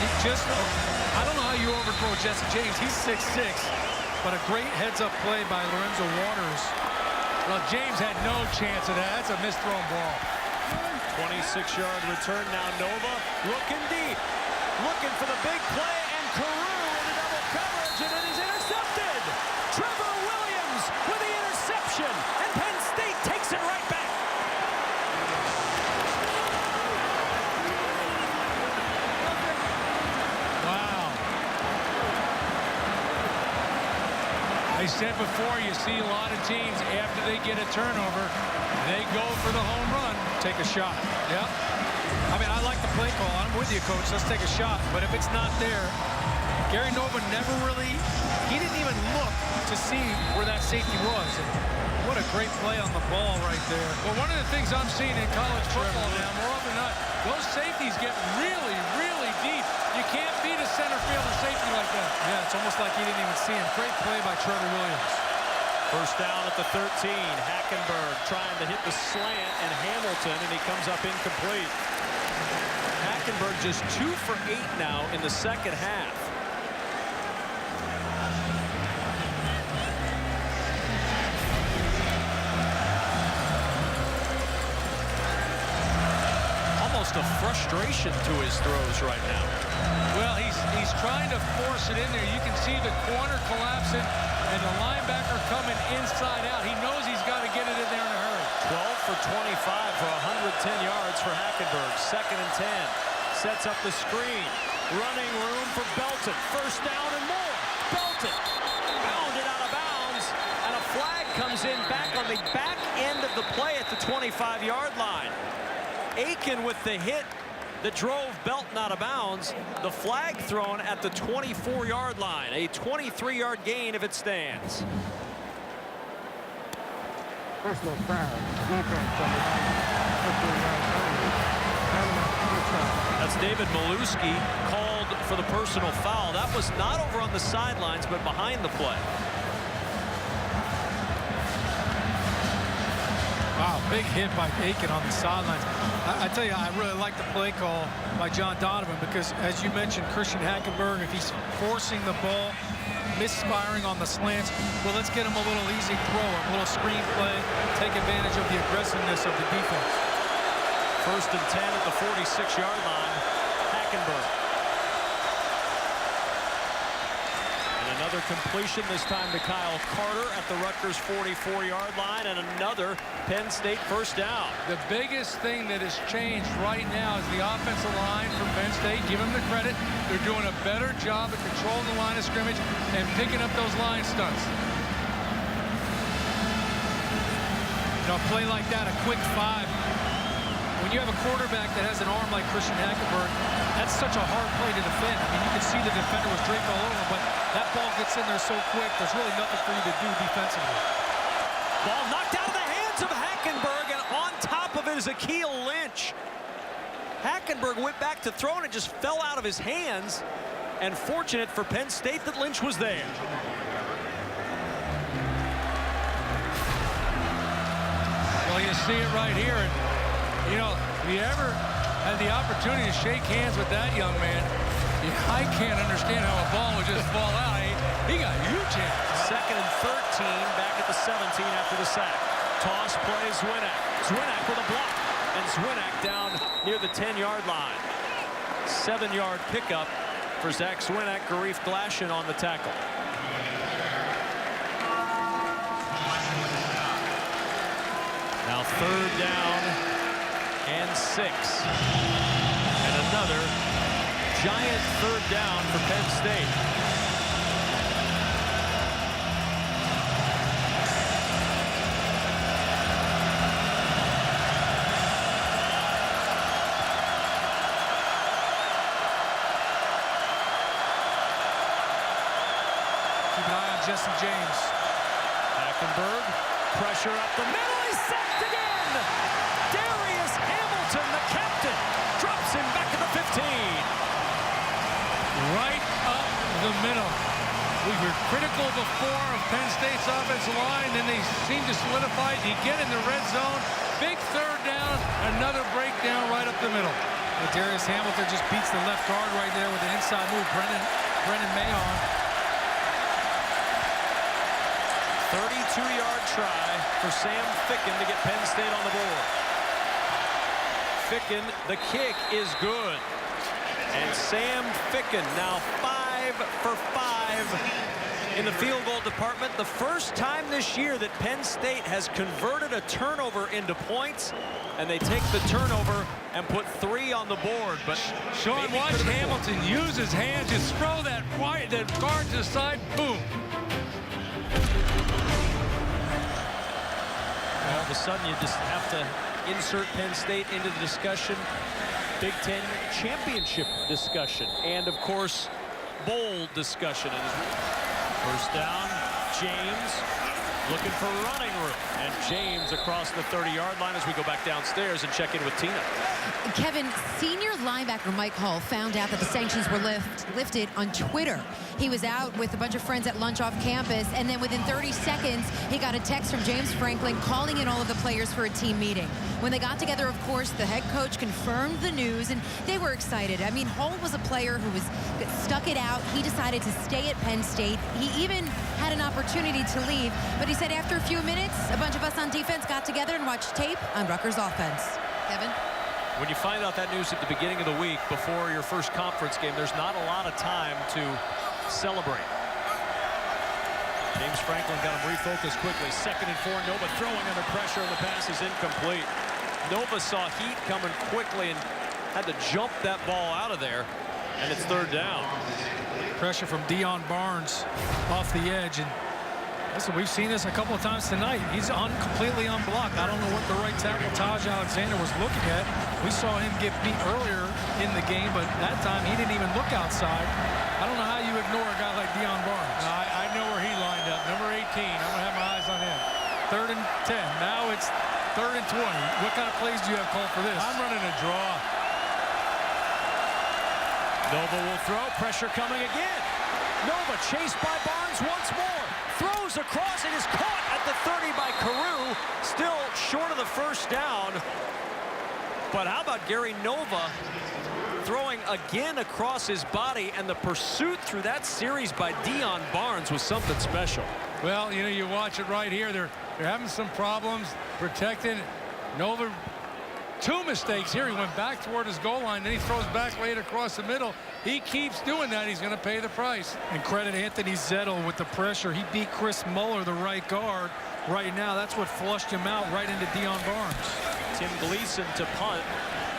And I don't know how you overthrow Jesse James. He's 6'6", but a great heads-up play by Lorenzo Waters. Well, James had no chance of that. That's a misthrown ball. 26-yard return now. Nova looking deep, looking for the big play, and Carew into double coverage, and it is intercepted. Trevor Williams with the interception, and Penn State takes it right back. I said before, you see a lot of teams, after they get a turnover, they go for the home run. Take a shot. Yep. I mean, I like the play call. I'm with you, Coach. Let's take a shot. But if it's not there, Gary Nova never really, he didn't even look to see where that safety was. And what a Great play on the ball right there. Well, one of the things I'm seeing in college football now, more often than not, those safeties get really, really deep. You can't beat a center fielder safety like that. Yeah, it's almost like he didn't even see him. Great play by Trevor Williams. First down at the 13. Hackenburg trying to hit the slant, and Hamilton, and he comes up incomplete. Hackenburg just 2 for 8 now in the second half. Almost a frustration to his throws right now. Well, he's trying to force it in there. You can see the corner collapsing and the linebacker coming inside out. He knows he's got to get it in there in a hurry. 12 for 25 for 110 yards for Hackenburg. 2nd and 10. Sets up the screen. Running room for Belton. First down and more. Belton bounded out of bounds, and a flag comes in back on the back end of the play at the 25-yard line. Aiken with the hit that drove Belton out of bounds. The flag thrown at the 24-yard line. A 23-yard gain if it stands. Personal foul. Defense on the 15-yard penalty. That's David Maluski called for the personal foul. That was not over on the sidelines, but behind the play. Wow, big hit by Aiken on the sidelines. I tell you, I really like the play call by John Donovan because, as you mentioned, Christian Hackenburg, if he's forcing the ball, misfiring on the slants, well, let's get him a little easy throw, a little screen play, take advantage of the aggressiveness of the defense. 1st and 10 at the 46-yard line. Hackenburg. And another completion, this time to Kyle Carter at the Rutgers 44-yard line, and another Penn State first down. The biggest thing that has changed right now is the offensive line from Penn State. Give them the credit. They're doing a better job at controlling the line of scrimmage and picking up those line stunts. You know, a play like that, a quick 5. When you have a quarterback that has an arm like Christian Hackenburg, that's such a hard play to defend. I mean, you can see the defender was draped all over him, but that ball gets in there so quick, there's really nothing for you to do defensively. Ball knocked out of the hands of Hackenburg, and on top of it is Akeel Lynch. Hackenburg went back to throw, and it just fell out of his hands. And fortunate for Penn State that Lynch was there. Well, you see it right here. And, you know, if you ever had the opportunity to shake hands with that young man, I can't understand how a ball would just fall out. He got huge hands. 2nd and 13, back at the 17 after the sack. Toss play Zwinak. Zwinak with a block. And Zwinak down near the 10-yard line. 7-yard pickup for Zach Zwinak. Garif Glashan on the tackle. Now 3rd down and 6. And another giant 3rd down for Penn State. Jesse James. Hackenburg, pressure up the middle, he's sacked again! Darius Hamilton, the captain, drops him back at the 15. Right up the middle. We were critical before of Penn State's offensive line, then they seem to solidify. You get in the red zone, big 3rd down, another breakdown right up the middle. Well, Darius Hamilton just beats the left guard right there with the inside move. Brennan Mahon. 32-yard try for Sam Ficken to get Penn State on the board. Ficken, the kick is good. And Sam Ficken now 5 for 5 in the field goal department. The first time this year that Penn State has converted a turnover into points, and they take the turnover and put 3 on the board. But Sean, watch Hamilton use his hands, just throw that guard to the side, boom. All of a sudden, you just have to insert Penn State into the discussion. Big Ten championship discussion. And, of course, bowl discussion. First down, James looking for running room. And James across the 30-yard line as we go back downstairs and check in with Tina. Kevin, senior linebacker Mike Hall found out that the sanctions were lifted on Twitter. He was out with a bunch of friends at lunch off campus, and then within 30 seconds, he got a text from James Franklin calling in all of the players for a team meeting. When they got together, of course, the head coach confirmed the news, and they were excited. I mean, Hall was a player who stuck it out. He decided to stay at Penn State. He even had an opportunity to leave, but he said after a few minutes, a bunch of us on defense got together and watched tape on Rutgers offense. Kevin? When you find out that news at the beginning of the week before your first conference game, there's not a lot of time to celebrate. James Franklin got him refocused quickly. 2nd and 4. Nova throwing under pressure, and the pass is incomplete. Nova saw heat coming quickly and had to jump that ball out of there, and it's 3rd down. Pressure from Deion Barnes off the edge, and listen, we've seen this a couple of times tonight. He's completely unblocked. I don't know what the right tackle Taj Alexander was looking at. We saw him get beat earlier in the game, but that time he didn't even look outside. I don't know how you ignore a guy like Deion Barnes. I know where he lined up. Number 18. I'm going to have my eyes on him. 3rd and 10. Now it's 3rd and 20. What kind of plays do you have called for this? I'm running a draw. Nova will throw. Pressure coming again. Nova chased by Barnes once more. Throws across. It is caught at the 30 by Carew. Still short of the 1st down. But how about Gary Nova throwing again across his body, and the pursuit through that series by Deion Barnes was something special. Well, you know, you watch it right here. They're having some problems protecting Nova. 2 mistakes here. He went back toward his goal line, then he throws back late across the middle. He keeps doing that. He's going to pay the price. And credit Anthony Zettel with the pressure. He beat Chris Muller, the right guard, right now. That's what flushed him out right into Deion Barnes. Tim Gleason to punt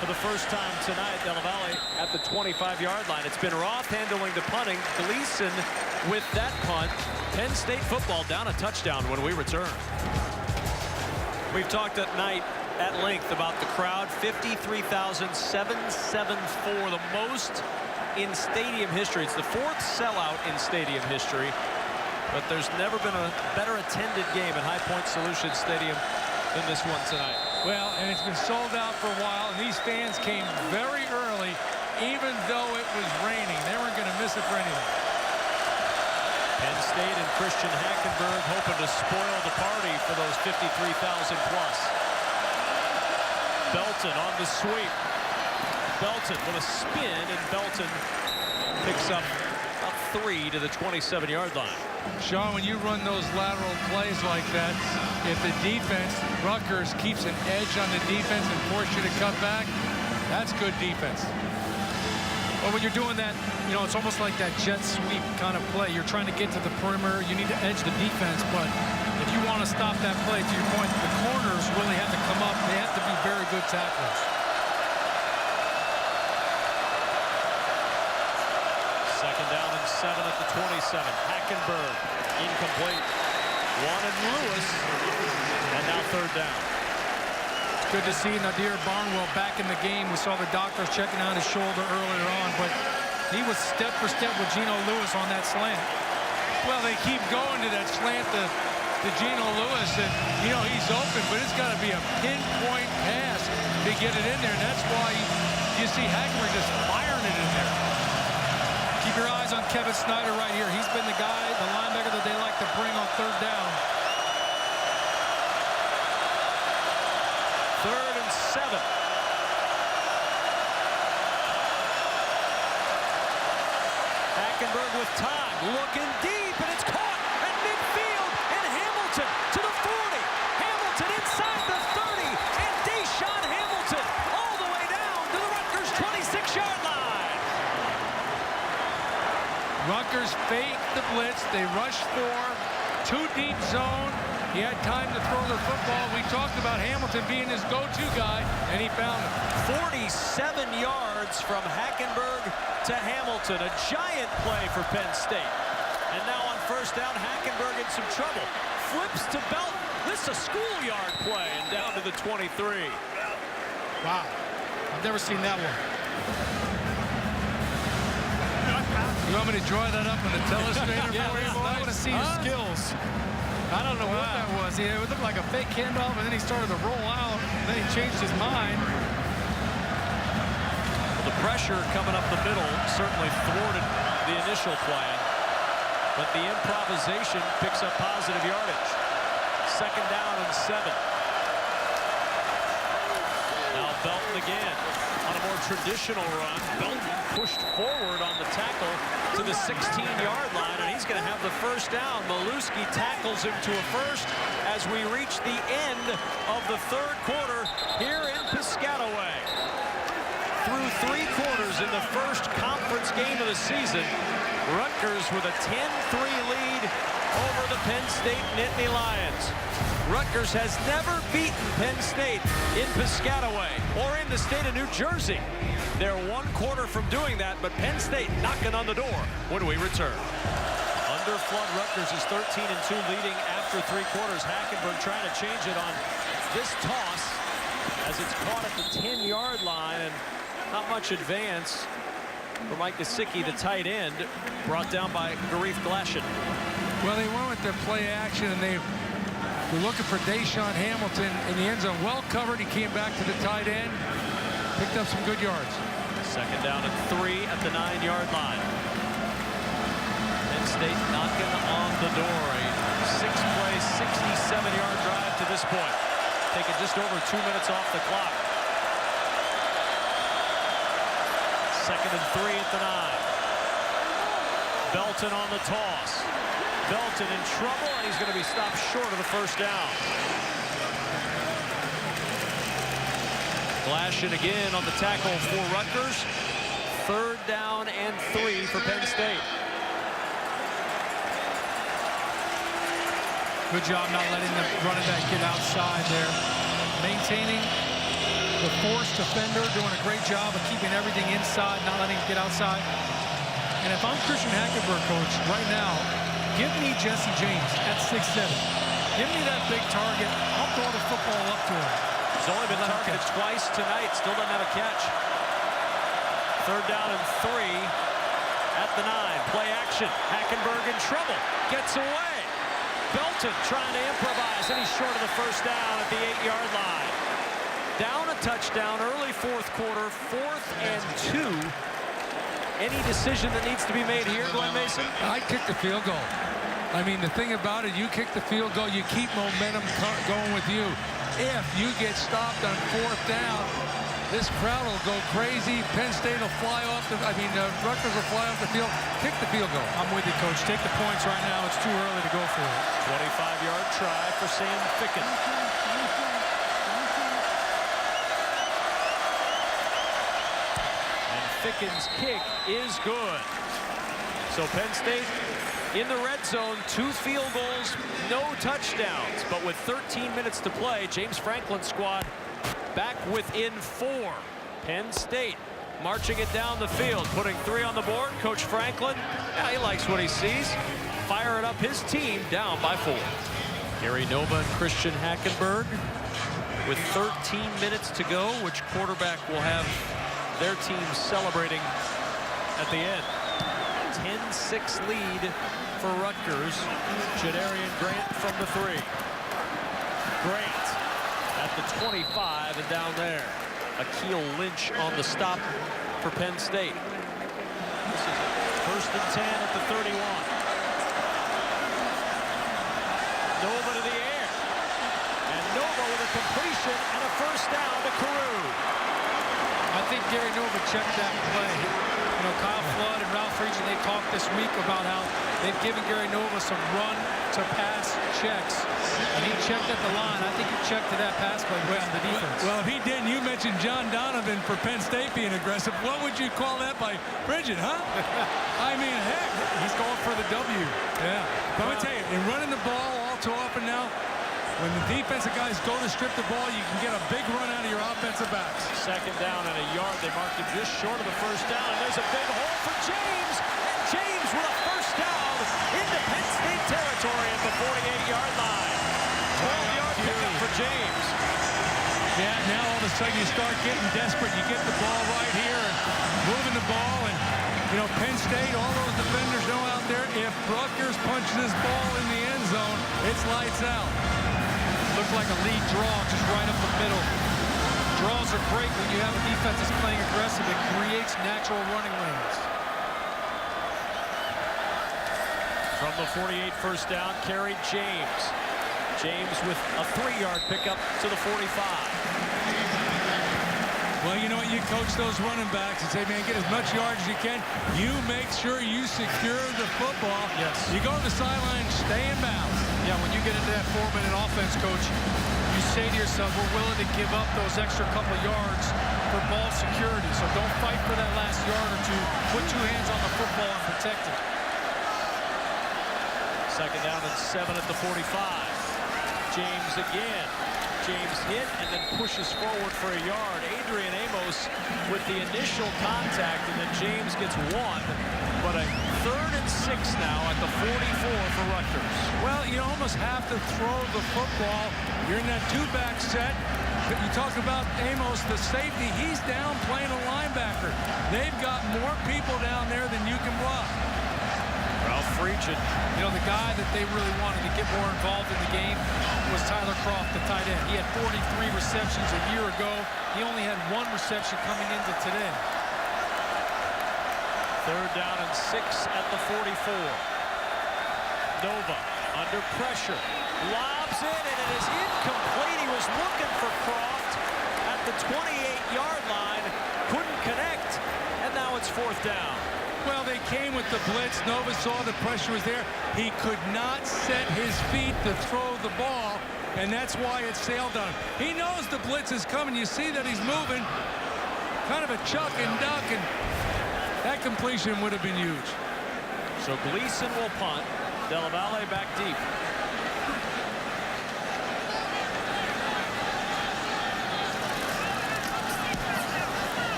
for the first time tonight. Della Valle at the 25-yard line. It's been Roth handling the punting. Gleason with that punt. Penn State football down a touchdown when we return. We've talked at night at length about the crowd. 53,774, the most in stadium history. It's the 4th sellout in stadium history, but there's never been a better attended game at High Point Solutions Stadium than this one tonight. Well, and it's been sold out for a while, and these fans came very early, even though it was raining. They weren't going to miss it for anything. Penn State and Christian Hackenburg hoping to spoil the party for those 53,000 plus. Belton on the sweep. Belton with a spin, and Belton picks up a 3 to the 27-yard line. Sean, when you run those lateral plays like that, if the defense, Rutgers, keeps an edge on the defense and force you to cut back, that's good defense. Well, when you're doing that, you know, it's almost like that jet sweep kind of play. You're trying to get to the perimeter. You need to edge the defense, but if you want to stop that play, to your point, the corners really have to come up. They have to be very good tacklers. 2nd down and 7 at the 27. Hackenburg incomplete. Wanted Lewis, and now 3rd down. Good to see Nadir Barnwell back in the game. We saw the doctors checking out his shoulder earlier on, but he was step for step with Geno Lewis on that slant. Well, they keep going to that slant to Geno Lewis, and, you know, he's open, but it's got to be a pinpoint pass to get it in there, and that's why you see Hackenburg just firing it in there. Keep your eyes on Kevin Snyder right here. He's been the guy, the linebacker that they like to bring on 3rd down. 3rd and 7. Hackenburg with time, looking deep, and it's caught at midfield, and Hamilton to the 40. Hamilton inside the 30, and Deshaun Hamilton all the way down to the Rutgers 26-yard line. Rutgers faked the blitz. They rushed 4, 2 deep zone. He had time to throw the football. We talked about Hamilton being his go-to guy, and he found him. 47 yards from Hackenburg to Hamilton. A giant play for Penn State. And now on 1st down, Hackenburg in some trouble. Flips to Belton. This is a schoolyard play, and down to the 23. Wow. I've never seen that one. You want me to draw that up on the telestrator for you, boys? I want to see your skills. I don't know what that was. It looked like a fake handoff, and then he started to roll out. And then he changed his mind. The pressure coming up the middle certainly thwarted the initial plan, but the improvisation picks up positive yardage. 2nd down and 7. Now Belton again on a more traditional run. Belton pushed forward on the tackle to the 16-yard line, and he's going to have the 1st down. Maluski tackles him to a first as we reach the end of the 3rd quarter here in Piscataway. Through 3 quarters in the first conference game of the season, Rutgers with a 10-3 lead over the Penn State Nittany Lions. Rutgers has never beaten Penn State in Piscataway or in the state of New Jersey. They're 1 quarter from doing that, but Penn State knocking on the door when we return. Under flood, Rutgers is 13-2, leading after 3 quarters. Hackenburg trying to change it on this toss as it's caught at the 10-yard line, and not much advance for Mike Gesicki, the tight end, brought down by Garif Glashan. Well, they went with the play action, and they were looking for Deshaun Hamilton in the end zone. Well covered. He came back to the tight end, picked up some good yards. 2nd down and 3 at the 9-yard line. Penn State knocking on the door. A 6-play, 67-yard drive to this point, taking just over 2 minutes off the clock. 2nd and 3 at the 9. Belton on the toss. Belton in trouble, and he's going to be stopped short of the 1st down. Glashan again on the tackle for Rutgers. 3rd down and 3 for Penn State. Good job not letting the running back get outside there. Maintaining the forced defender, doing a great job of keeping everything inside, not letting it get outside. And if I'm Christian Hackenburg, coach, right now, give me Jesse James at 6'7". Give me that big target. I'll throw the football up to him. He's only been targeted twice tonight. Still doesn't have a catch. 3rd down and 3 at the 9. Play action. Hackenburg in trouble. Gets away. Belton trying to improvise, and he's short of the 1st down at the 8-yard line. Down a touchdown early 4th quarter. 4th and 2. Any decision that needs to be made here, Glenn Mason? I kick the field goal. I mean, the thing about it, you kick the field goal, you keep momentum going with you. If you get stopped on 4th down, this crowd will go crazy. Penn State will fly off the, Rutgers will fly off the field. Kick the field goal. I'm with you, coach. Take the points right now. It's too early to go for it. 25-yard try for Sam Ficken. Ficken's kick is good. So Penn State in the red zone, 2 field goals, no touchdowns. But with 13 minutes to play, James Franklin's squad back within 4. Penn State marching it down the field, putting 3 on the board. Coach Franklin, yeah, he likes what he sees. Firing up his team down by 4. Gary Nova and Christian Hackenburg with 13 minutes to go. Which quarterback will have their team celebrating at the end? 10-6 lead for Rutgers. Jadarian Grant from the 3. Grant at the 25 and down there. Akeel Lynch on the stop for Penn State. This is 1st and 10 at the 31. Nova to the air. And Nova with a completion and a 1st down to Carew. I think Gary Nova checked that play. You know, Kyle Flood and Ralph Friedgen, they talked this week about how they've given Gary Nova some run-to-pass checks. And he checked at the line. I think he checked to that pass play with the defense. Well, if he didn't, you mentioned John Donovan for Penn State being aggressive. What would you call that by Bridget, huh? I mean, heck. He's going for the W. Yeah. But I'm going to tell you, in running the ball all too often now, when the defensive guys go to strip the ball, you can get a big run out of your offensive backs. 2nd down and a yard. They marked him just short of the 1st down. And there's a big hole for James. And James with a 1st down into Penn State territory at the 48-yard line. 12-yard pickup for James. Yeah, now all of a sudden you start getting desperate. You get the ball right here and moving the ball. And, you know, Penn State, all those defenders know out there, if Rutgers punches this ball in the end end zone, it's lights out. Looked like a lead draw just right up the middle. Draws are great when you have a defense that's playing aggressive. It creates natural running lanes. From the 48, first down, carried James. James with a 3-yard pickup to the 45. Well, you know what? You coach those running backs and say, man, get as much yards as you can. You make sure you secure the football. Yes. You go to the sideline, stay in bounds. Yeah, when you get into that 4-minute offense, coach, you say to yourself, we're willing to give up those extra couple yards for ball security. So don't fight for that last yard or two. Put 2 hands on the football and protect it. Second down and 7 at the 45. James again. James hit and then pushes forward for a yard. Adrian Amos with the initial contact, and then James gets 1. But a 3rd and 6 now at the 44 for Rutgers. Well, you almost have to throw the football. You're in that 2-back set. You talk about Amos, the safety. He's down playing a linebacker. They've got more people down there than you can block. Ralph Friedgen. You know, the guy that they really wanted to get more involved in the game was Tyler Croft, the tight end. He had 43 receptions a year ago. He only had 1 reception coming into today. 3rd down and 6 at the 44. Nova under pressure. Lobs it, and it is incomplete. He was looking for Croft at the 28-yard line. Couldn't connect, and now it's 4th down. Well, they came with the blitz. Nova saw the pressure was there. He could not set his feet to throw the ball, and that's why it sailed on him. He knows the blitz is coming. You see that he's moving. Kind of a chuck and duck, and that completion would have been huge. So Gleason will punt. Della Valle back deep.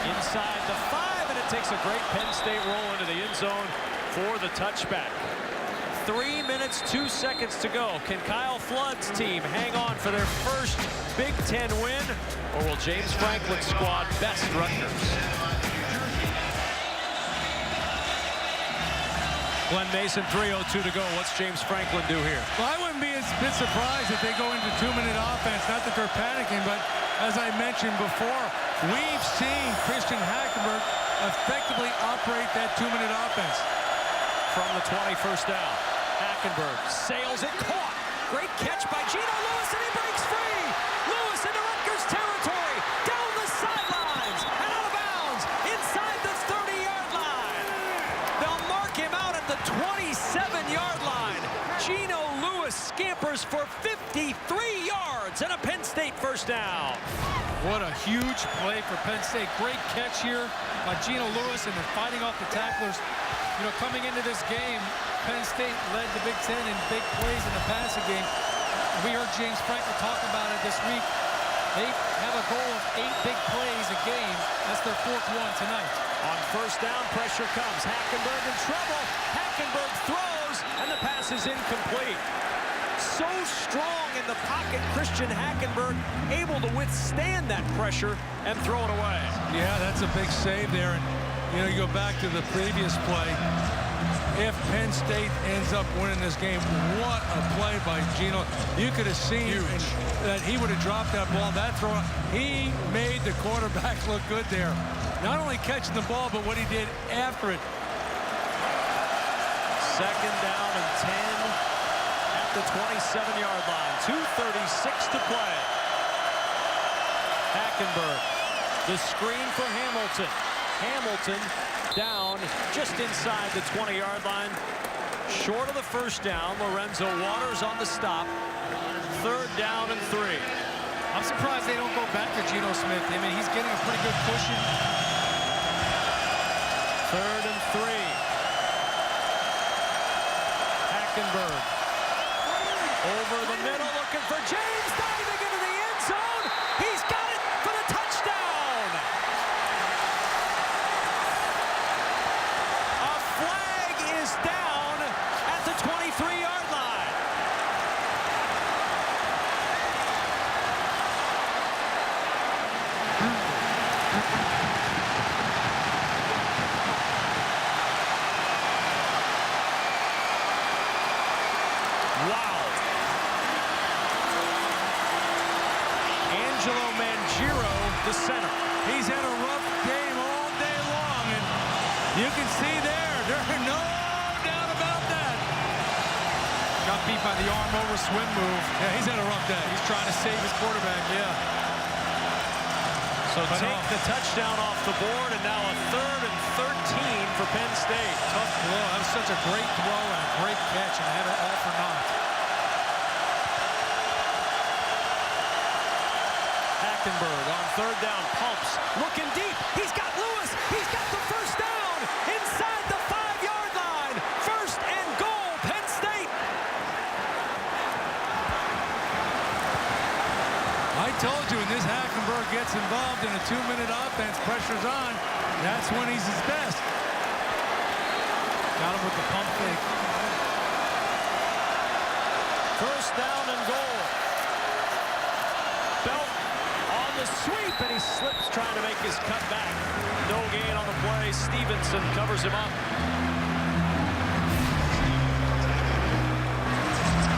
Inside the 5, and it takes a great Penn State roll into the end zone for the touchback. 3 minutes, 2 seconds to go. Can Kyle Flood's team hang on for their first Big Ten win, or will James Franklin's squad best Rutgers? Glenn Mason, 3:02 to go. What's James Franklin do here? Well, I wouldn't be a bit surprised if they go into 2-minute offense. Not that they're panicking, but as I mentioned before, we've seen Christian Hackenburg effectively operate that 2-minute offense. From the 20, first down. Hackenburg sails it, caught. Great catch by Gino Lewis, and he breaks free. Lewis into Rutgers territory, down the sidelines, and out of bounds, inside the 30-yard line. They'll mark him out at the 27-yard line. Gino Lewis scampers for 53 yards and a Penn State first down. What a huge play for Penn State. Great catch here by Gino Lewis, and then fighting off the tacklers. You know, coming into this game, Penn State led the Big Ten in big plays in the passing game. We heard James Franklin talk about it this week. They have a goal of 8 big plays a game. That's their 4th one tonight. On first down, pressure comes. Hackenburg in trouble. Hackenburg throws, and the pass is incomplete. So strong in the pocket, Christian Hackenburg able to withstand that pressure and throw it away. Yeah, that's a big save there. And, you know, you go back to the previous play. If Penn State ends up winning this game, what a play by Gino. You could have seen that he would have dropped that ball. That throw, he made the quarterback look good there. Not only catching the ball, but what he did after it. Second down and 10 at the 27-yard line. 2:36 to play. Hackenburg, the screen for Hamilton. Hamilton down just inside the 20-yard line. Short of the first down. Lorenzo Waters on the stop. 3rd down and 3. I'm surprised they don't go back to Geno Smith. I mean, he's getting a pretty good cushion. 3rd and 3. Hackenburg over the middle, looking for James, diving into the end zone. He's got it for the touchdown. A flag is down at the 23-yard line. Angelo Mangiro, the center. He's had a rough game all day long, and you can see there's no doubt about that. Got beat by the arm over swim move. Yeah, he's had a rough day. He's trying to save his quarterback, yeah. So take the touchdown off the board, and now a 3rd and 13 for Penn State. Tough blow. That was such a great throw and a great catch, and had it all for naught. Hackenburg on 3rd down, pumps, looking deep. He's got Lewis. He's got the first down inside the 5-yard line. 1st and goal, Penn State. I told you, when this Hackenburg gets involved in a 2-minute offense, pressure's on. That's when he's his best. Got him with the pump fake. 1st down and goal. Belt on the sweep, and he slips trying to make his cut back. No gain on the play. Stevenson covers him up.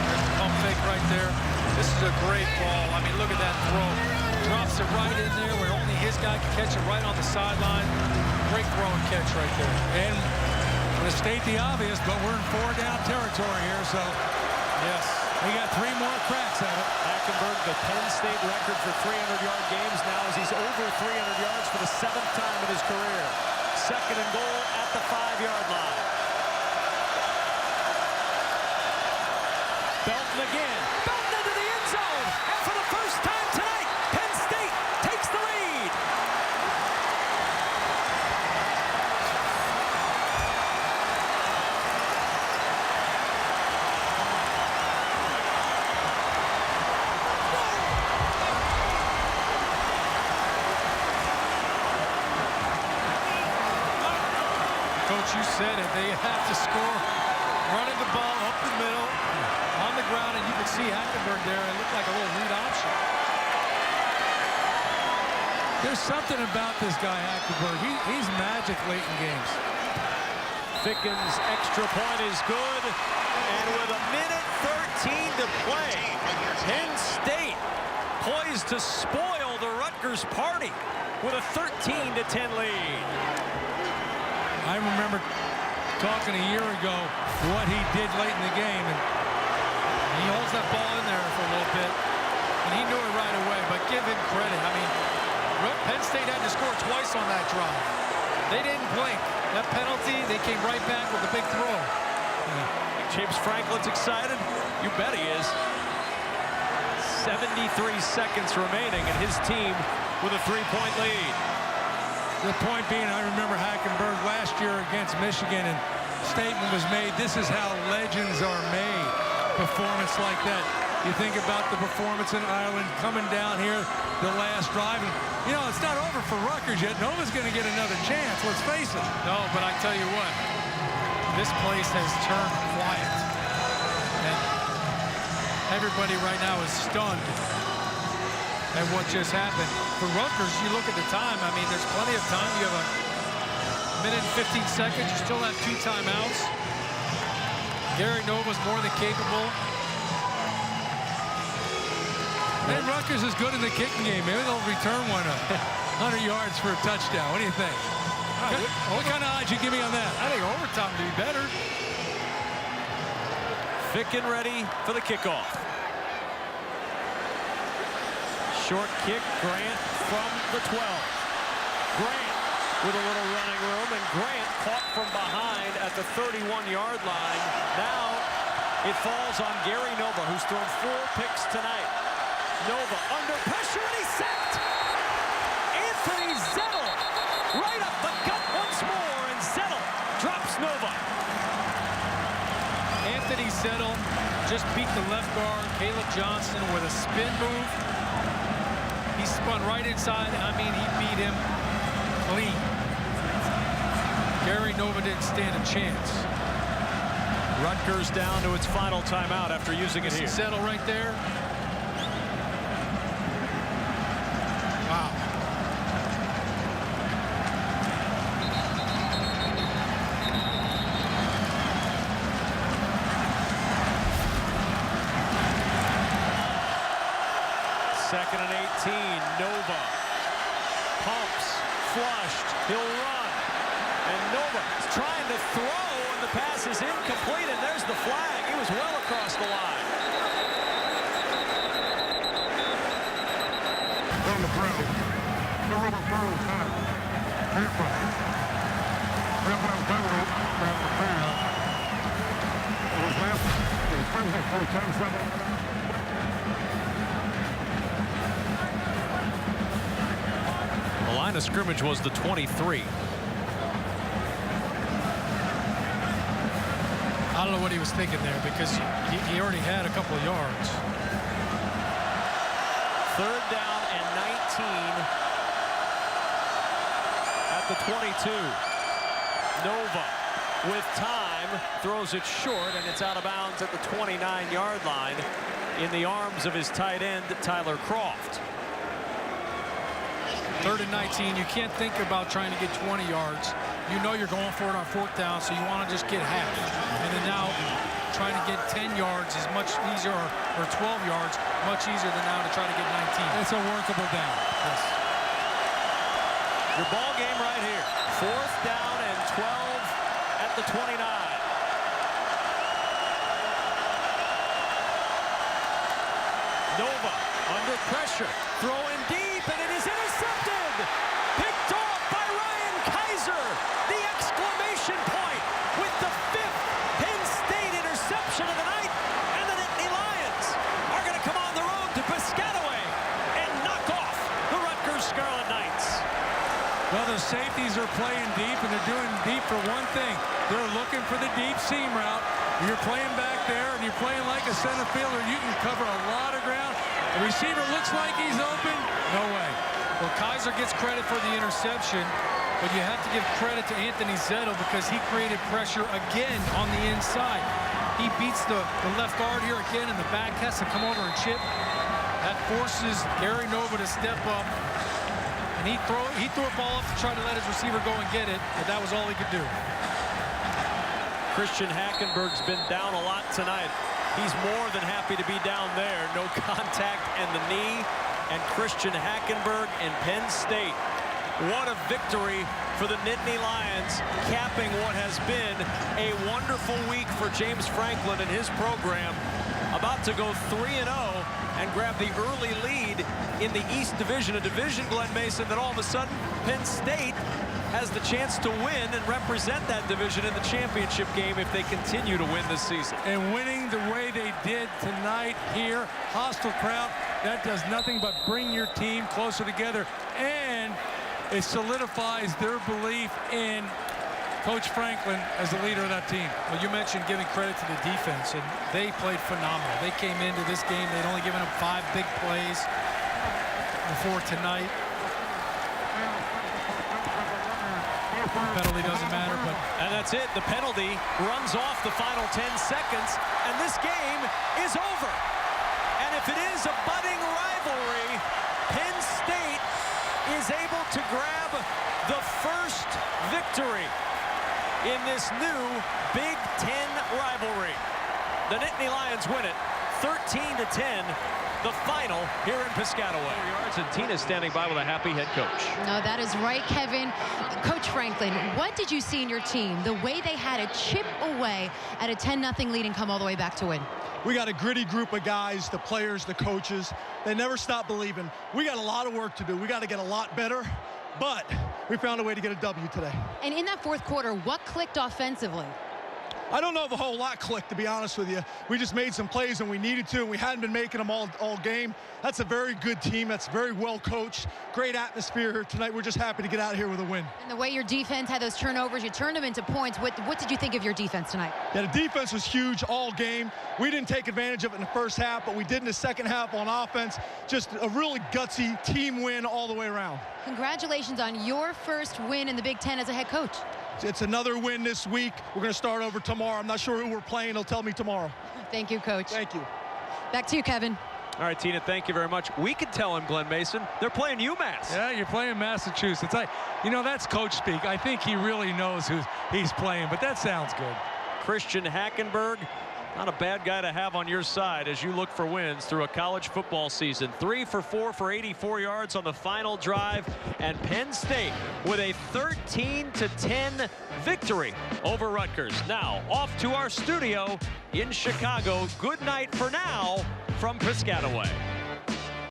There's the pump fake right there. This is a great ball. I mean, look at that throw. Drops it right in there where only his guy can catch it, right on the sideline. Great throw and catch right there. And I'm going to state the obvious, but we're in 4-down territory here, so Yes. we got 3 more cracks at it. Hackenburg, the Penn State record for 300-yard games now as he's over 300 yards for the 7th time in his career. 2nd and goal at the 5-yard line. Belton again. Belton into the end zone. And for the first time tonight, Penn State takes the lead. Coach, you said it. They have to score. Running the ball up the middle, on the ground, and you can see Hackenburg there. It looked like a little read option. There's something about this guy, Hackenburg. He's magic late in games. Fickens' extra point is good. And with 1:13 to play, Penn State poised to spoil the Rutgers party with a 13-10 lead. I remember talking a year ago what he did late in the game, and He holds that ball in there for a little bit, and he knew it right away, but give him credit. I mean, Penn State had to score twice on that drive. They didn't blink. That penalty, they came right back with a big throw. James Franklin's excited. You bet he is. 73 seconds remaining, and his team with a 3-point lead. the point being, I remember Hackenburg last year against Michigan, and statement was made, this is how legends are made. Performance like that. You think about the performance in Ireland, coming down here the last drive, and you know, it's not over for Rutgers yet. Nova's going to get another chance, let's face it. No, but I tell you what, this place has turned quiet. And everybody right now is stunned at what just happened. For Rutgers, you look at the time, I mean, there's plenty of time. You have a minute and 15 seconds. You still have 2 timeouts. Gary Nova's more than capable. And Rutgers is good in the kicking game. Maybe they'll return one 100 yards for a touchdown. What do you think? What kind of odds you give me on that? I think overtime would be better. Fick and ready for the kickoff. Short kick, Grant from the 12. Grant with a little running room, and Grant caught from behind at the 31-yard line. Now it falls on Gary Nova, who's thrown 4 picks tonight. Nova under pressure, and he's sacked. Anthony Zettel right up the gut once more, and Zettel drops Nova. Anthony Zettel just beat the left guard, Caleb Johnson, with a spin move. He spun right inside. I mean, he beat him clean. Gary Nova didn't stand a chance. Rutgers down to its final timeout after using it here. Zettel right there. Wow. 2nd and 18. Nova pumps, flushed, he'll run. And Nova is trying to throw, and the pass is incomplete, and there's the flag. He was well across the line. On the ground. The rubber foul time. Handball. Rebound foul. Grab the foul. It was left. It was friendly for 10-7. The line of scrimmage was the 23. I don't know what he was thinking there because he already had a couple of yards. 3rd down and 19 at the 22. Nova with time throws it short, and it's out of bounds at the 29-yard line in the arms of his tight end, Tyler Croft. 3rd and 19. You can't think about trying to get 20 yards. You know you're going for it on 4th down, so you want to just get half. And then now trying to get 10 yards is much easier, or 12 yards, much easier than now to try to get 19. It's a workable down. Yes. Your ball game right here. 4th down and 12 at the 29. Nova under pressure, throwing deep, and it is intercepted. Picked off by Ryan Kaiser. The exclamation point with the 5th Penn State interception of the night. And the Nittany Lions are going to come on the road to Piscataway and knock off the Rutgers Scarlet Knights. Well, the safeties are playing deep, and they're doing deep for one thing. They're looking for the deep seam route. You're playing back there, and you're playing like a center fielder. You can cover a lot of ground. The receiver looks like he's open. No way. Well, Kaiser gets credit for the interception, but you have to give credit to Anthony Zetto because he created pressure again on the inside. He beats the left guard here again, and the back has to come over and chip. That forces Gary Nova to step up. And he threw a ball up to try to let his receiver go and get it, but that was all he could do. Christian Hackenburg's been down a lot tonight. He's more than happy to be down there. No contact and the knee. And Christian Hackenburg and Penn State. What a victory for the Nittany Lions, capping what has been a wonderful week for James Franklin and his program. About to go 3-0 and grab the early lead in the East Division, a division, Glenn Mason, that all of a sudden Penn State has the chance to win and represent that division in the championship game if they continue to win this season. And winning the way they did tonight here, hostile crowd, that does nothing but bring your team closer together, and it solidifies their belief in Coach Franklin as the leader of that team. Well, you mentioned giving credit to the defense, and they played phenomenal. They came into this game, they'd only given up 5 big plays before tonight. Penalty doesn't matter, but... And that's it. The penalty runs off the final 10 seconds, and this game is over. And if it is a budding rivalry, Penn State is able to grab the first victory in this new Big Ten rivalry. The Nittany Lions win it 13-10. The final here in Piscataway. And Tina's standing by with a happy head coach. No, that is right, Kevin. Coach Franklin, what did you see in your team? The way they had to chip away at a 10-0 lead and come all the way back to win. We got a gritty group of guys, the players, the coaches. They never stop believing. We got a lot of work to do. We got to get a lot better, but we found a way to get a W today. And in that 4th quarter, what clicked offensively? I don't know if a whole lot clicked, to be honest with you. We just made some plays when we needed to, and we hadn't been making them all game. That's a very good team. That's very well coached. Great atmosphere here tonight. We're just happy to get out of here with a win. And the way your defense had those turnovers, you turned them into points. What did you think of your defense tonight? Yeah, the defense was huge all game. We didn't take advantage of it in the first half, but we did in the second half on offense. Just a really gutsy team win all the way around. Congratulations on your first win in the Big Ten as a head coach. It's another win this week. We're going to start over tomorrow. I'm not sure who we're playing. They'll tell me tomorrow. Thank you, Coach. Thank you. Back to you, Kevin. All right, Tina, thank you very much. We can tell him, Glenn Mason, they're playing UMass. Yeah, you're playing Massachusetts. You know, that's coach speak. I think he really knows who he's playing, but that sounds good. Christian Hackenburg Not a bad guy to have on your side as you look for wins through a college football season. 3 for 4 for 84 yards on the final drive, and Penn State with a 13-10 victory over Rutgers. Now off to our studio in Chicago. Good night for now from Piscataway.